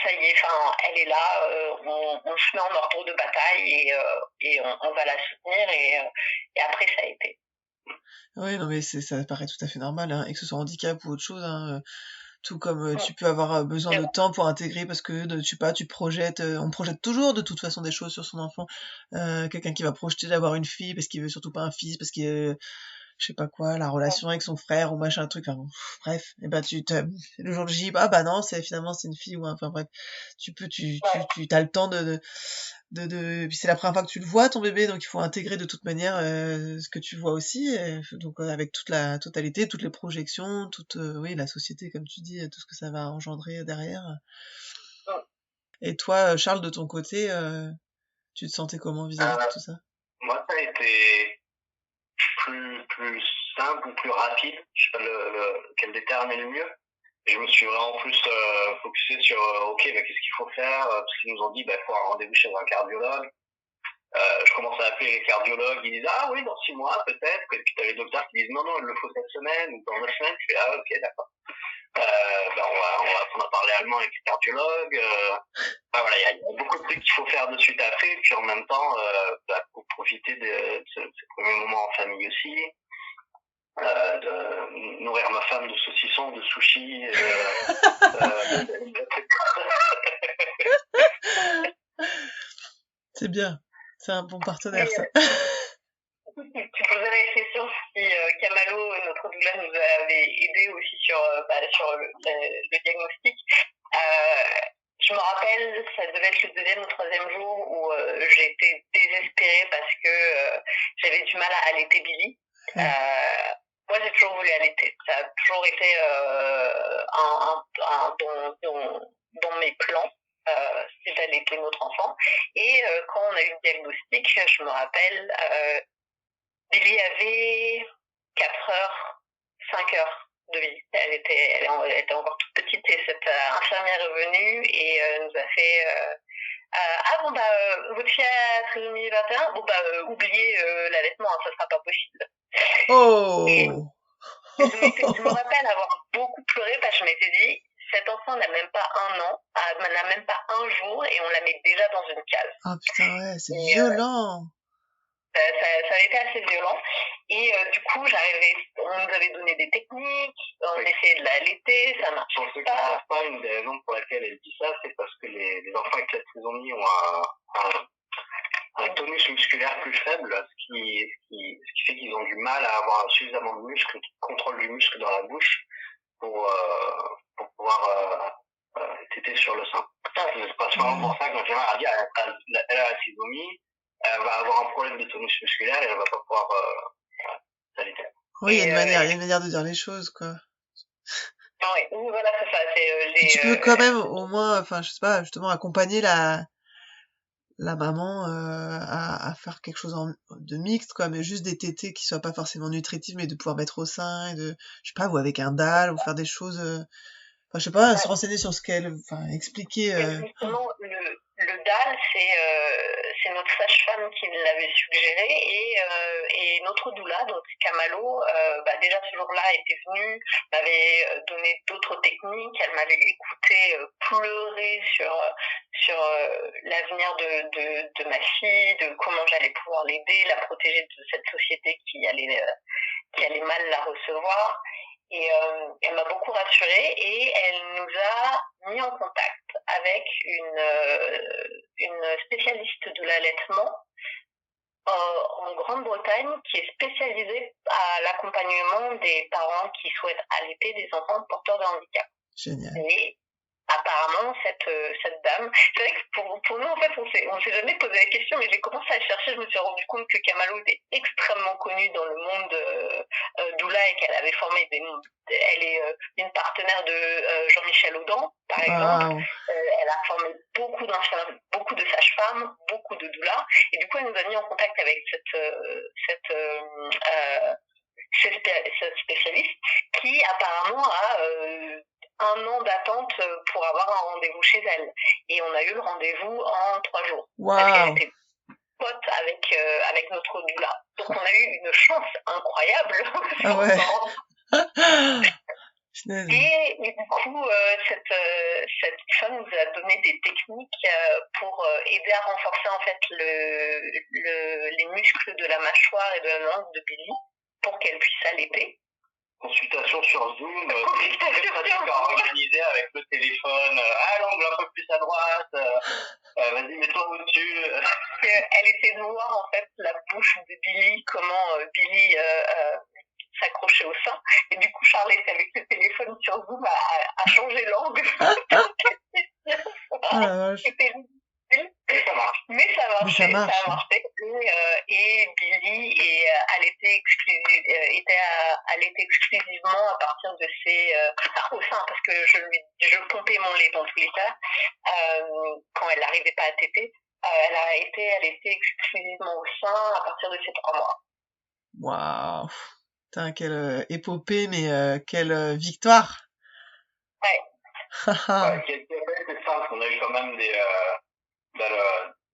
B: ça y est, enfin, elle est là, on se met en ordre de bataille et on va la soutenir et après, ça a été.
D: Oui, non, mais ça paraît tout à fait normal, hein, et que ce soit handicap ou autre chose, hein, tout comme tu peux avoir besoin de temps pour intégrer parce que, je sais pas, tu projettes, on projette toujours de toute façon des choses sur son enfant. Quelqu'un qui va projeter d'avoir une fille parce qu'il veut surtout pas un fils, parce que je sais pas quoi, la relation avec son frère ou machin truc, enfin bon, bref, et ben le jour J, ah bah non, finalement c'est une fille ou enfin bref, tu t'as le temps puis c'est la première fois que tu le vois ton bébé, donc il faut intégrer de toute manière ce que tu vois aussi, donc avec toute la totalité, toutes les projections, oui, la société comme tu dis, tout ce que ça va engendrer derrière. Et toi, Charles, de ton côté, tu te sentais comment vis-à-vis de tout ça?
C: Moi, ça a été plus simple ou plus rapide, je sais pas quel des termes est le mieux. Et je me suis vraiment plus focusé sur ok, bah, qu'est-ce qu'il faut faire, parce qu'ils nous ont dit bah faut un rendez-vous chez un cardiologue. Je commence à appeler les cardiologues, ils disent ah oui dans 6 mois peut-être, puis t'as les docteurs qui disent non il le faut cette semaine ou dans 2 semaines. Je fais ah ok d'accord. On a parlé allemand avec les cardiologues. Voilà, il y a beaucoup de trucs qu'il faut faire de suite après, puis en même temps pour profiter de ce premier moment en famille aussi. De nourrir ma femme de saucissons, de sushis.
D: C'est bien, c'est un bon partenaire ça.
B: Tu posais la question si Camalo, notre doula, nous avait aidé aussi sur le diagnostic. Je me rappelle, ça devait être le 2e ou 3e jour où j'étais désespérée parce que j'avais du mal à allaiter Billy. Moi, j'ai toujours voulu allaiter. Ça a toujours été dans mes plans. C'est d'allaiter notre enfant. Et quand on a eu le diagnostic, je me rappelle, Billy avait 4 heures, 5 heures de vie. Elle était encore toute petite et cette infirmière est venue et nous a fait votre fille a trisomie 21, oubliez l'allaitement, ça sera pas possible.
D: Oh.
B: Et je me rappelle avoir beaucoup pleuré parce que je m'étais dit cet enfant n'a même pas 1 an, n'a même pas 1 jour et on la met déjà dans une case.
D: Ah putain ouais, c'est violent.
B: Ça a été assez violent et du coup on nous avait donné des techniques, on essayait de l'allaiter, ça marche pas.
C: Pour ceux qui ne savent pas, une des raisons pour laquelle elle dit ça, c'est parce que les enfants avec la trisomie ont un tonus musculaire plus faible, ce qui fait qu'ils ont du mal à avoir suffisamment de muscles qui contrôlent du muscle dans la bouche pour pouvoir téter sur le sein. C'est principalement pour ça qu'en général, elle dit elle a la trisomie, elle va avoir un problème de tonus musculaire et elle va pas pouvoir s'allaiter.
D: Oui, il y a une manière de dire les choses, quoi.
B: Oui, voilà, c'est ça.
D: Tu peux quand même au moins, enfin, je sais pas, justement, accompagner la maman à faire quelque chose de mixte, quoi, mais juste des tétés qui soient pas forcément nutritives, mais de pouvoir mettre au sein, et je sais pas, ou avec un dalle, ou faire des choses, enfin, je sais pas, se renseigner sur ce qu'elle, enfin, expliquer.
B: Justement, le DAL, c'est notre sage-femme qui l'avait suggéré et notre doula, donc Camalo, déjà ce jour-là était venue, m'avait donné d'autres techniques, elle m'avait écouté pleurer sur l'avenir de ma fille, de comment j'allais pouvoir l'aider, la protéger de cette société qui allait mal la recevoir. Et elle m'a beaucoup rassurée et elle nous a mis en contact avec une spécialiste de l'allaitement en Grande-Bretagne qui est spécialisée à l'accompagnement des parents qui souhaitent allaiter des enfants porteurs de handicap.
D: Génial.
B: Et apparemment, cette dame, c'est vrai que pour nous, en fait, on s'est jamais posé la question, mais j'ai commencé à chercher, je me suis rendu compte que Kamalo était extrêmement connue dans le monde doula et qu'elle avait formé elle est une partenaire de Jean-Michel Audin, par exemple.
D: Wow.
B: Elle a formé beaucoup d'infirmières, beaucoup de sages-femmes, beaucoup de doulas, et du coup, elle nous a mis en contact avec cette spécialiste qui apparemment a 1 an d'attente pour avoir un rendez-vous chez elle. Et on a eu le rendez-vous en 3 jours.
D: Wow.
B: Parce qu'elle était pote avec notre doula. Donc on a eu une chance incroyable.
D: Ah ouais.
B: Et du coup, cette femme nous a donné des techniques pour aider à renforcer en fait les muscles de la mâchoire et de la langue de Billy pour qu'elle puisse allaiter.
C: Consultation sur Zoom, très pratique à organiser avec le téléphone, l'angle un peu plus à droite, vas-y mets-toi au-dessus.
B: Elle essaie de voir en fait la bouche de Billy, comment Billy s'accrochait au sein, et du coup Charlotte avec le téléphone sur Zoom a changé l'angle. C'était ridicule. Mais ça marche. Ça a marché. Et Billy était allaité exclusivement à partir de ses au sein, parce que je pompais mon lait dans tous les cas quand elle n'arrivait pas à téter. Elle a été allaitée exclusivement au sein à partir de ses 3 mois.
D: Waouh, putain, quelle épopée, mais quelle victoire.
B: Ouais.
C: Quelle belle simple. On a eu quand même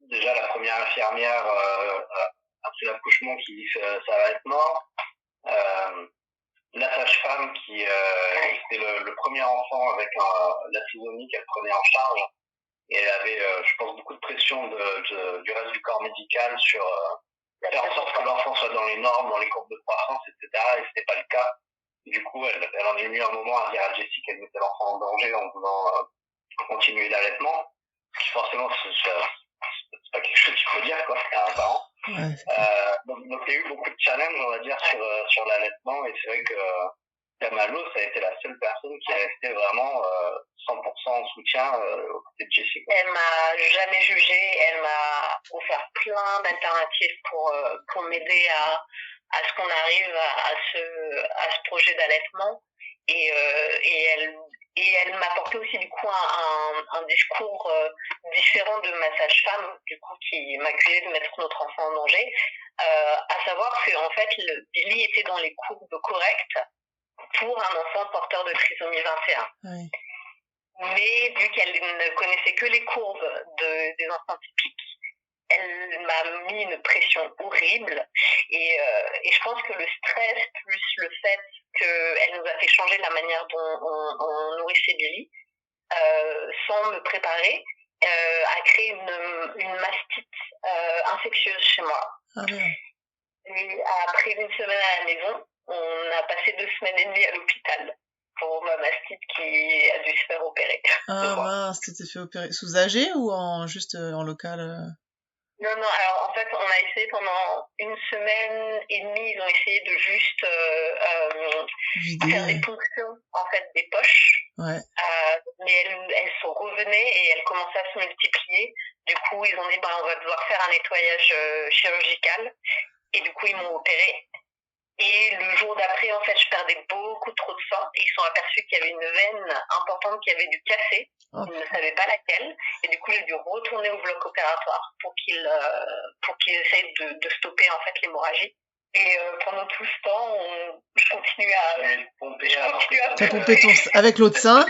C: déjà la première infirmière après l'accouchement qui dit que ça va être mort. La sage-femme qui c'était le premier enfant avec la trisomie qu'elle prenait en charge. Et elle avait, je pense, beaucoup de pression du reste du corps médical sur faire en sorte que l'enfant soit dans les normes, dans les courbes de croissance, etc. Et c'était pas le cas. Du coup, elle en est venue un moment à dire à Jessie qu'elle mettait l'enfant en danger en voulant continuer l'allaitement. Forcément, c'est pas quelque chose qu'il faut dire, quoi, à un parent.
D: Ouais.
C: Donc il y a eu beaucoup de challenges, on va dire, sur l'allaitement, et c'est vrai que Kamalo, ça a été la seule personne qui a resté vraiment 100% en soutien aux côtés de Jessie.
B: Elle m'a jamais jugée, elle m'a offert plein d'alternatives pour m'aider à ce qu'on arrive à ce projet d'allaitement, et elle m'apportait aussi du coup un discours différent de ma sage-femme, du coup, qui m'accusait de mettre notre enfant en danger, à savoir que en fait Billy était dans les courbes correctes pour un enfant porteur de trisomie 21.
D: Oui.
B: Mais vu qu'elle ne connaissait que les courbes des enfants typiques, elle m'a mis une pression horrible, et je pense que le stress plus le fait qu'elle nous a fait changer la manière dont on nourrissait Billy sans me préparer a créé une mastite infectieuse chez moi.
D: Ah bien.
B: Et après 1 semaine à la maison, on a passé 2 semaines et demie à l'hôpital pour ma mastite qui a dû se faire opérer.
D: Ah mince, tu t'es fait opérer sous AG ou juste en local
B: Non, alors en fait, on a essayé pendant 1 semaine et demie, ils ont essayé de juste faire des ponctions, en fait, des poches.
D: Ouais.
B: Mais elles sont revenues et elles commençaient à se multiplier. Du coup, ils ont dit, on va devoir faire un nettoyage chirurgical. Et du coup, ils m'ont opéré. Et le jour d'après, en fait, je perdais beaucoup trop de sang. Et ils se sont aperçus qu'il y avait une veine importante qui avait dû casser.
D: Oh.
B: Ils ne savaient pas laquelle. Et du coup, j'ai dû retourner au bloc opératoire pour qu'ils essayent de stopper, en fait, l'hémorragie. Et pendant tout ce temps, je continue à pomper
D: avec l'autre sein.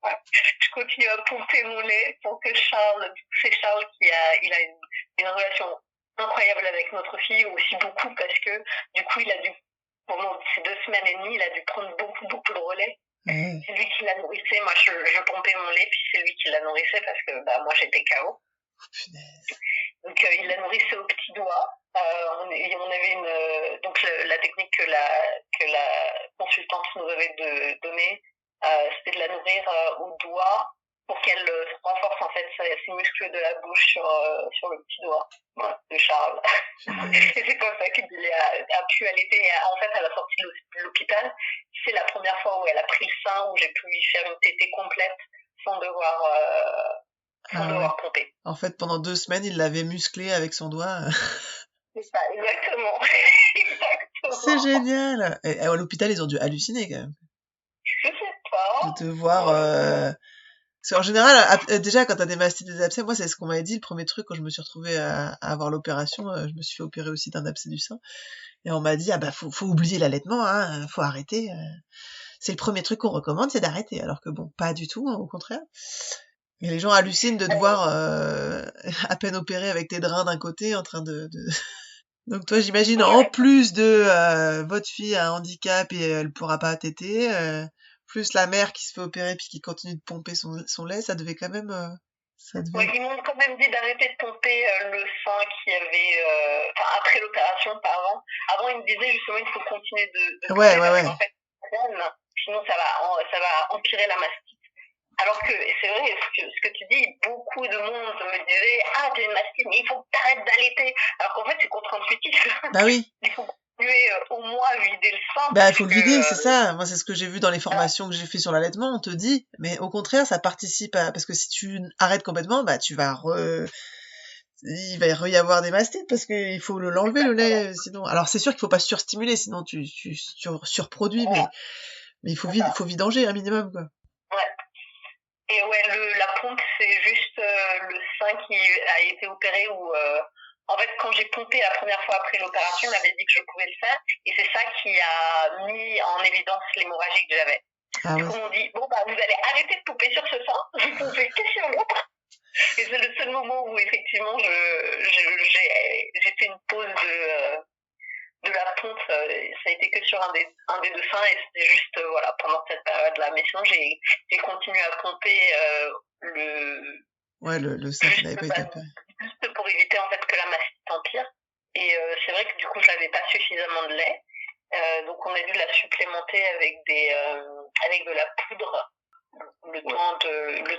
B: Je continue à pomper mon lait pour que Charles qui il a une relation incroyable avec notre fille, aussi beaucoup, parce que du coup il a dû, pendant ces 2 semaines et demie, il a dû prendre beaucoup de relais. C'est lui qui la nourrissait, moi je pompais mon lait, puis c'est lui qui la nourrissait parce que moi j'étais KO. Donc il la nourrissait au petit doigt. On avait donc la technique que la consultante nous avait donnée, c'était de la nourrir au doigt pour qu'elle renforce en fait ces muscles de la bouche sur le petit doigt de Charles. Et c'est comme ça qu'il a pu allaiter. En fait, à la sortie de l'hôpital, c'est la première fois où elle a pris le sein, où j'ai pu lui faire une tétée complète sans devoir pomper.
D: En fait, pendant 2 semaines, il l'avait musclé avec son doigt.
B: C'est ça, exactement.
D: C'est génial. Et à l'hôpital, ils ont dû halluciner quand même.
B: Je sais pas.
D: De te voir... Parce qu'en général, déjà, quand t'as des mastites, des abcès, moi, c'est ce qu'on m'avait dit, le premier truc, quand je me suis retrouvée à avoir l'opération, je me suis fait opérer aussi d'un abcès du sein. Et on m'a dit, faut oublier l'allaitement, hein, faut arrêter. C'est le premier truc qu'on recommande, c'est d'arrêter. Alors que bon, pas du tout, hein, au contraire. Et les gens hallucinent de te voir à peine opéré avec tes drains d'un côté, en train de... Donc toi, j'imagine, en plus de votre fille a un handicap et elle pourra pas téter, plus la mère qui se fait opérer puis qui continue de pomper son lait, ça devait quand même...
B: Ouais, ils m'ont quand même dit d'arrêter de pomper le sein qui avait... après l'opération, pas avant. Avant, ils me disaient justement qu'il faut continuer de pomper parce qu'en fait, sinon ça va empirer la mastite. Alors que c'est vrai, ce que tu dis, beaucoup de monde me disait « Ah, t'as une mastite, mais il faut que t'arrêtes d'allaiter ». Alors qu'en fait, c'est contre-intuitif.
D: Bah oui.
B: Il faut continuer au moins vider le sein.
D: Bah, il faut le vider, c'est ça. Moi, c'est ce que j'ai vu dans les formations que j'ai fait sur l'allaitement. On te dit, mais au contraire, ça participe à... Parce que si tu arrêtes complètement, bah, il va y avoir des mastites parce qu'il faut l'enlever, le lait, sinon... Alors, c'est sûr qu'il faut pas surstimuler, sinon tu surproduis, mais il faut vidanger un minimum, quoi.
B: Et la pompe, c'est juste le sein qui a été opéré où, en fait, quand j'ai pompé la première fois après l'opération, on m'avait dit que je pouvais le faire. Et c'est ça qui a mis en évidence l'hémorragie que j'avais. Du coup, on m'a dit, bon, bah, vous allez arrêter de pomper sur ce sein, vous pompez que sur l'autre. Et c'est le seul moment où, effectivement, j'ai fait une pause de la pompe, ça a été que sur un des deux seins et c'était juste pendant cette période-là. Mais sinon, j'ai continué à pomper
D: le sein qui n'avait pas été opéré.
B: Juste pour éviter en fait que la mastite empire. Et c'est vrai que du coup, je n'avais pas suffisamment de lait. Donc on a dû la supplémenter avec de la poudre le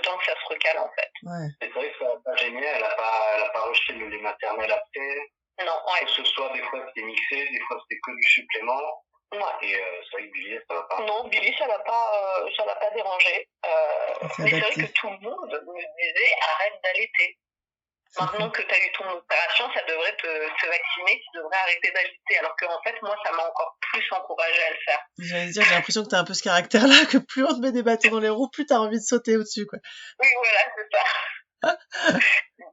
B: temps que ça se recale en fait.
C: Ouais. C'est vrai que ça n'a pas gêné, elle a pas rejeté le lait maternel après.
B: Non,
C: que ce soit des fois c'était mixé, des fois c'était que du supplément. Ouais. Et c'est vrai que Billy, ça va pas.
B: Non, Billy, ça l'a pas dérangé. Mais c'est vrai que tout le monde me disait arrête d'allaiter. Maintenant que tu as eu ton opération, ça devrait te vacciner, tu devrais arrêter d'allaiter. Alors qu'en fait, moi, ça m'a encore plus encouragée à le faire.
D: J'allais dire, j'ai l'impression que tu as un peu ce caractère-là, que plus on te met des bâtons dans les roues, plus tu as envie de sauter au-dessus, quoi.
B: Oui, voilà, c'est ça.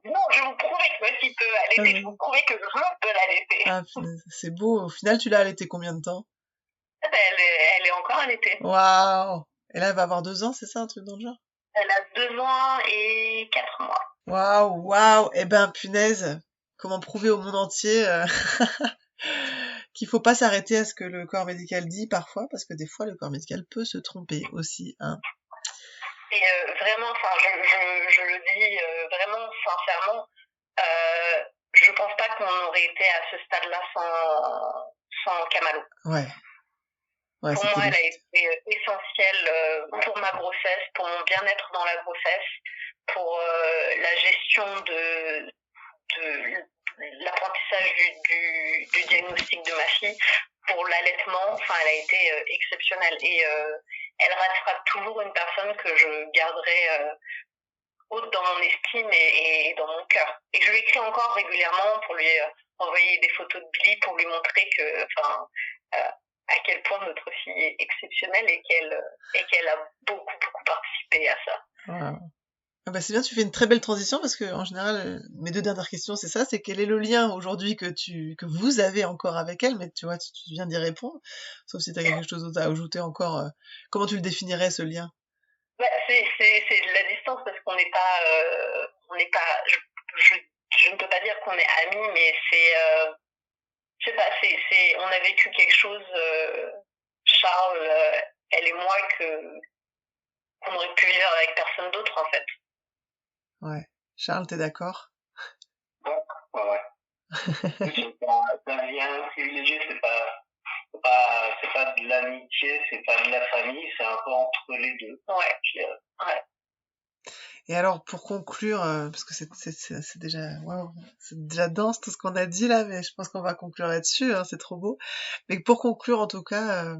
B: Non, je vais vous prouver que ma fille peut allaiter, je vais vous prouver que je peux l'allaiter.
D: Ah, c'est beau. Au final, tu l'as allaité combien de temps?
B: Elle est encore allaitée.
D: Waouh! Et là, elle va avoir 2 ans, c'est ça, un truc dans le genre?
B: Elle a 2 ans et 4 mois.
D: Waouh! Eh ben, punaise! Comment prouver au monde entier qu'il faut pas s'arrêter à ce que le corps médical dit parfois, parce que des fois, le corps médical peut se tromper aussi, hein.
B: Et vraiment, enfin, je le dis vraiment sincèrement, je pense pas qu'on aurait été à ce stade-là sans Camalo.
D: Ouais,
B: pour moi, elle a été essentielle pour ma grossesse, pour mon bien-être dans la grossesse, pour la gestion de l'apprentissage du diagnostic de ma fille, pour l'allaitement. Enfin, elle a été exceptionnelle et elle restera toujours une personne que je garderai haute dans mon estime et dans mon cœur. Et je lui écris encore régulièrement pour lui envoyer des photos de Billy pour lui montrer que, à quel point notre fille est exceptionnelle et qu'elle a beaucoup participé à ça.
D: Wow. Ah bah c'est bien, tu fais une très belle transition parce que en général, mes 2 dernières questions, c'est ça, c'est quel est le lien aujourd'hui que vous avez encore avec elle, mais tu vois, tu viens d'y répondre, sauf si tu as quelque chose d'autre à ajouter encore. Comment tu le définirais, ce lien?
B: Bah, c'est de la distance parce qu'on n'est pas, je ne peux pas dire qu'on est amis, mais c'est, je sais pas, on a vécu quelque chose, Charles, elle et moi, qu'on aurait pu vivre avec personne d'autre, en fait.
D: Ouais. Charles, t'es d'accord?
C: Ouais. C'est un lien privilégié, c'est pas de l'amitié, c'est pas de la famille, c'est un peu entre les deux.
B: Ouais.
D: Et alors, pour conclure, parce que c'est déjà, waouh, c'est déjà dense tout ce qu'on a dit là, mais je pense qu'on va conclure là-dessus, hein, c'est trop beau. Mais pour conclure, en tout cas,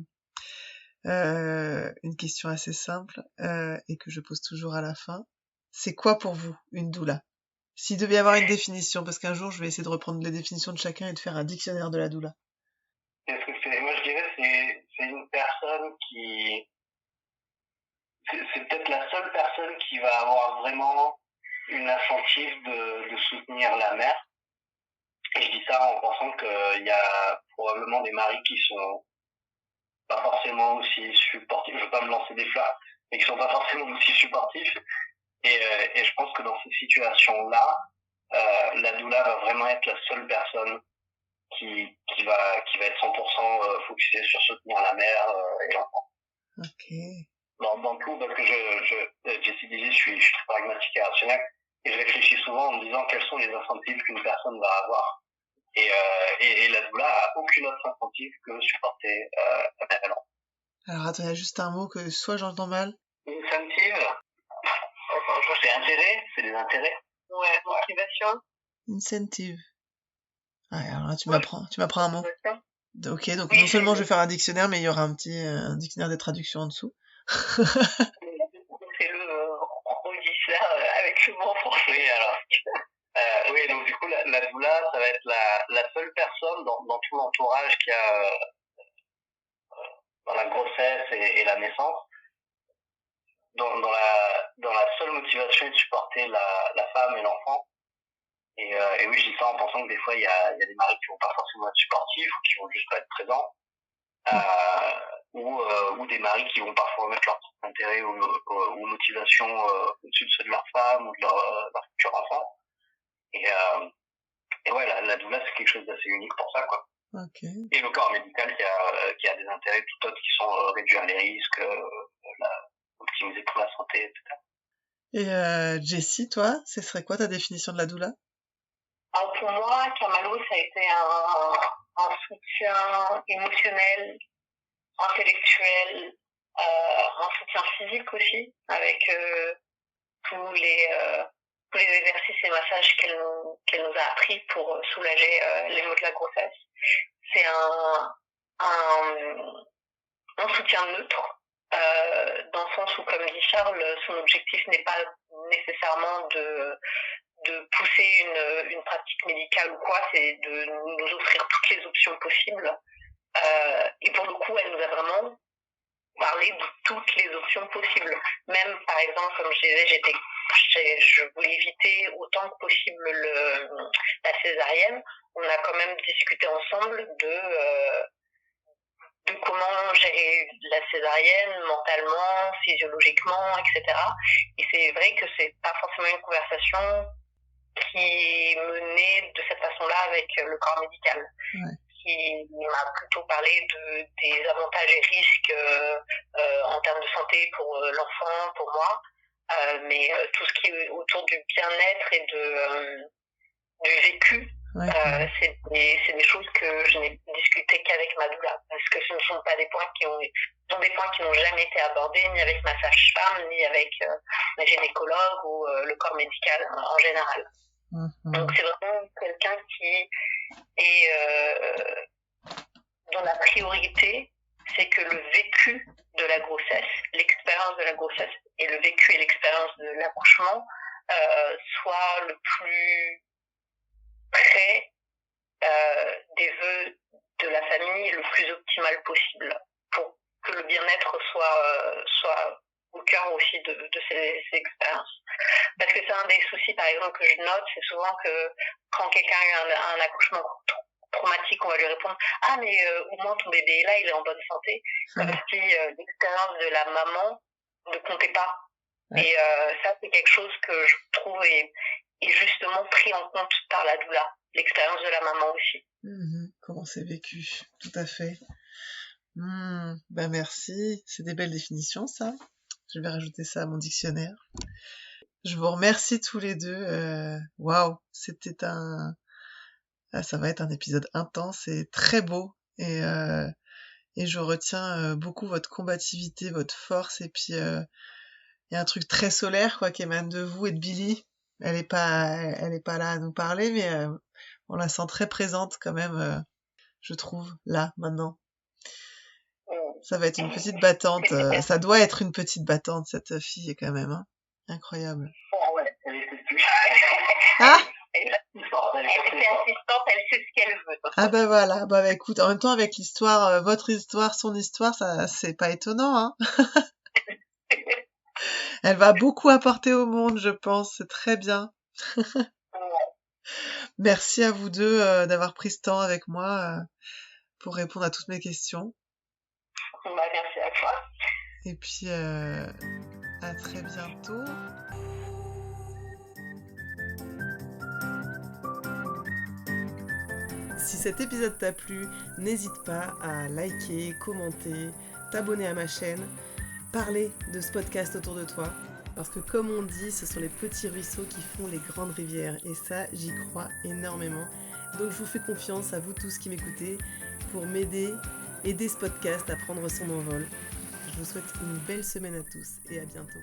D: une question assez simple, et que je pose toujours à la fin. C'est quoi pour vous une doula? S'il devait y avoir une définition, parce qu'un jour je vais essayer de reprendre les définitions de chacun et de faire un dictionnaire de la doula.
C: Qu'est-ce que c'est? Moi, je dirais c'est une personne qui... C'est peut-être la seule personne qui va avoir vraiment une incentive de soutenir la mère. Et je dis ça en pensant qu'il y a probablement des maris qui sont pas forcément aussi supportifs. Je veux pas me lancer des fleurs, mais qui sont pas forcément aussi supportifs. Et je pense que dans ces situations-là, la doula va vraiment être la seule personne qui va être 100% focusée sur soutenir la mère et l'enfant.
D: Ok.
C: Dans tout, parce que Jessie disait, je suis très pragmatique et rationnel, et je réfléchis souvent en me disant quels sont les incentives qu'une personne va avoir. Et la doula a aucune autre incentive que supporter la mère et l'enfant.
D: Alors attends, il y a juste un mot que soit j'entends mal.
C: Incentive, c'est intérêt, c'est des intérêts.
B: Ouais, motivation.
D: Incentive. Ouais, alors là, tu m'apprends un mot. Ok, donc
B: Oui,
D: non seulement je vais faire un dictionnaire, mais il y aura un dictionnaire des traductions en dessous.
B: C'est on dit ça avec le mot français.
C: Oui, alors. Oui, donc du coup, la doula, ça va être la seule personne dans tout l'entourage qui a dans la grossesse et la naissance, dans la seule motivation est de supporter la femme et l'enfant. Et oui, je dis ça en pensant que des fois, il y a des maris qui vont pas forcément être supportifs ou qui vont juste pas être présents. Ou des maris qui vont parfois mettre leur propre intérêt ou motivation au-dessus de ceux de leur femme ou de leur futur enfant. Et ouais, la doula, c'est quelque chose d'assez unique pour ça, quoi.
D: Ok.
C: Et le corps médical qui a des intérêts tout autres qui sont réduire les risques, optimiser pour la santé, etc.
D: Et Jessie, toi, ce serait quoi ta définition de la doula?
B: Alors pour moi, Kamalo, ça a été un soutien émotionnel, intellectuel, un soutien physique aussi, avec tous les exercices et massages qu'elle nous a appris pour soulager les maux de la grossesse. C'est un soutien neutre, dans le sens où, comme dit Charles, son objectif n'est pas nécessairement de pousser une pratique médicale ou quoi, c'est de nous offrir toutes les options possibles. Et pour le coup, elle nous a vraiment parlé de toutes les options possibles. Même, par exemple, comme je disais, je voulais éviter autant que possible la césarienne. On a quand même discuté ensemble de comment gérer la césarienne mentalement, physiologiquement, etc. Et c'est vrai que c'est pas forcément une conversation qui est menée de cette façon-là avec le corps médical.
D: Ouais.
B: Qui m'a plutôt parlé des avantages et risques en termes de santé pour l'enfant, pour moi, mais tout ce qui est autour du bien-être et du vécu, ouais. C'est des choses que je n'ai discuté qu'avec ma doula, parce que ce ne sont pas des points qui n'ont jamais été abordés, ni avec ma sage-femme, ni avec ma gynécologue ou le corps médical en général. Donc c'est vraiment quelqu'un qui est dont la priorité, c'est que le vécu de la grossesse, l'expérience de la grossesse et le vécu et l'expérience de l'accouchement soit le plus près des vœux de la famille et le plus optimal possible pour que le bien-être soit au cœur aussi de ces expériences. Parce que c'est un des soucis, par exemple, que je note, c'est souvent que quand quelqu'un a eu un accouchement traumatique, on va lui répondre « Ah, mais au moins ton bébé est là, il est en bonne santé », comme si l'expérience de la maman ne comptait pas. Ouais. Et ça, c'est quelque chose que je trouve est justement pris en compte par la doula, l'expérience de la maman aussi.
D: Comment c'est vécu, tout à fait. Ben merci, c'est des belles définitions, ça. Je vais rajouter ça à mon dictionnaire. Je vous remercie tous les deux. Waouh, c'était ça va être un épisode intense et très beau. Et je retiens beaucoup votre combativité, votre force, et puis y a un truc très solaire, quoi, qui émane de vous et de Billy. Elle est pas là à nous parler, mais on la sent très présente quand même, je trouve, là, maintenant. Ça va être une petite battante. Ça doit être une petite battante, cette fille, quand même. Hein. Incroyable.
C: Oh ouais, elle est plus.
D: Ah
B: Elle est assistante, elle sait ce qu'elle veut.
D: Ah bah voilà. Bah écoute, en même temps, avec l'histoire, votre histoire, son histoire, ça, c'est pas étonnant, hein. Elle va beaucoup apporter au monde, je pense. C'est très bien. Merci à vous deux d'avoir pris ce temps avec moi pour répondre à toutes mes questions.
B: Bah, merci à toi.
D: Et puis, à très bientôt.
A: Si cet épisode t'a plu, n'hésite pas à liker, commenter, t'abonner à ma chaîne, parler de ce podcast autour de toi. Parce que comme on dit, ce sont les petits ruisseaux qui font les grandes rivières. Et ça, j'y crois énormément. Donc je vous fais confiance à vous tous qui m'écoutez pour m'aider, aider ce podcast à prendre son envol. Je vous souhaite une belle semaine à tous et à bientôt.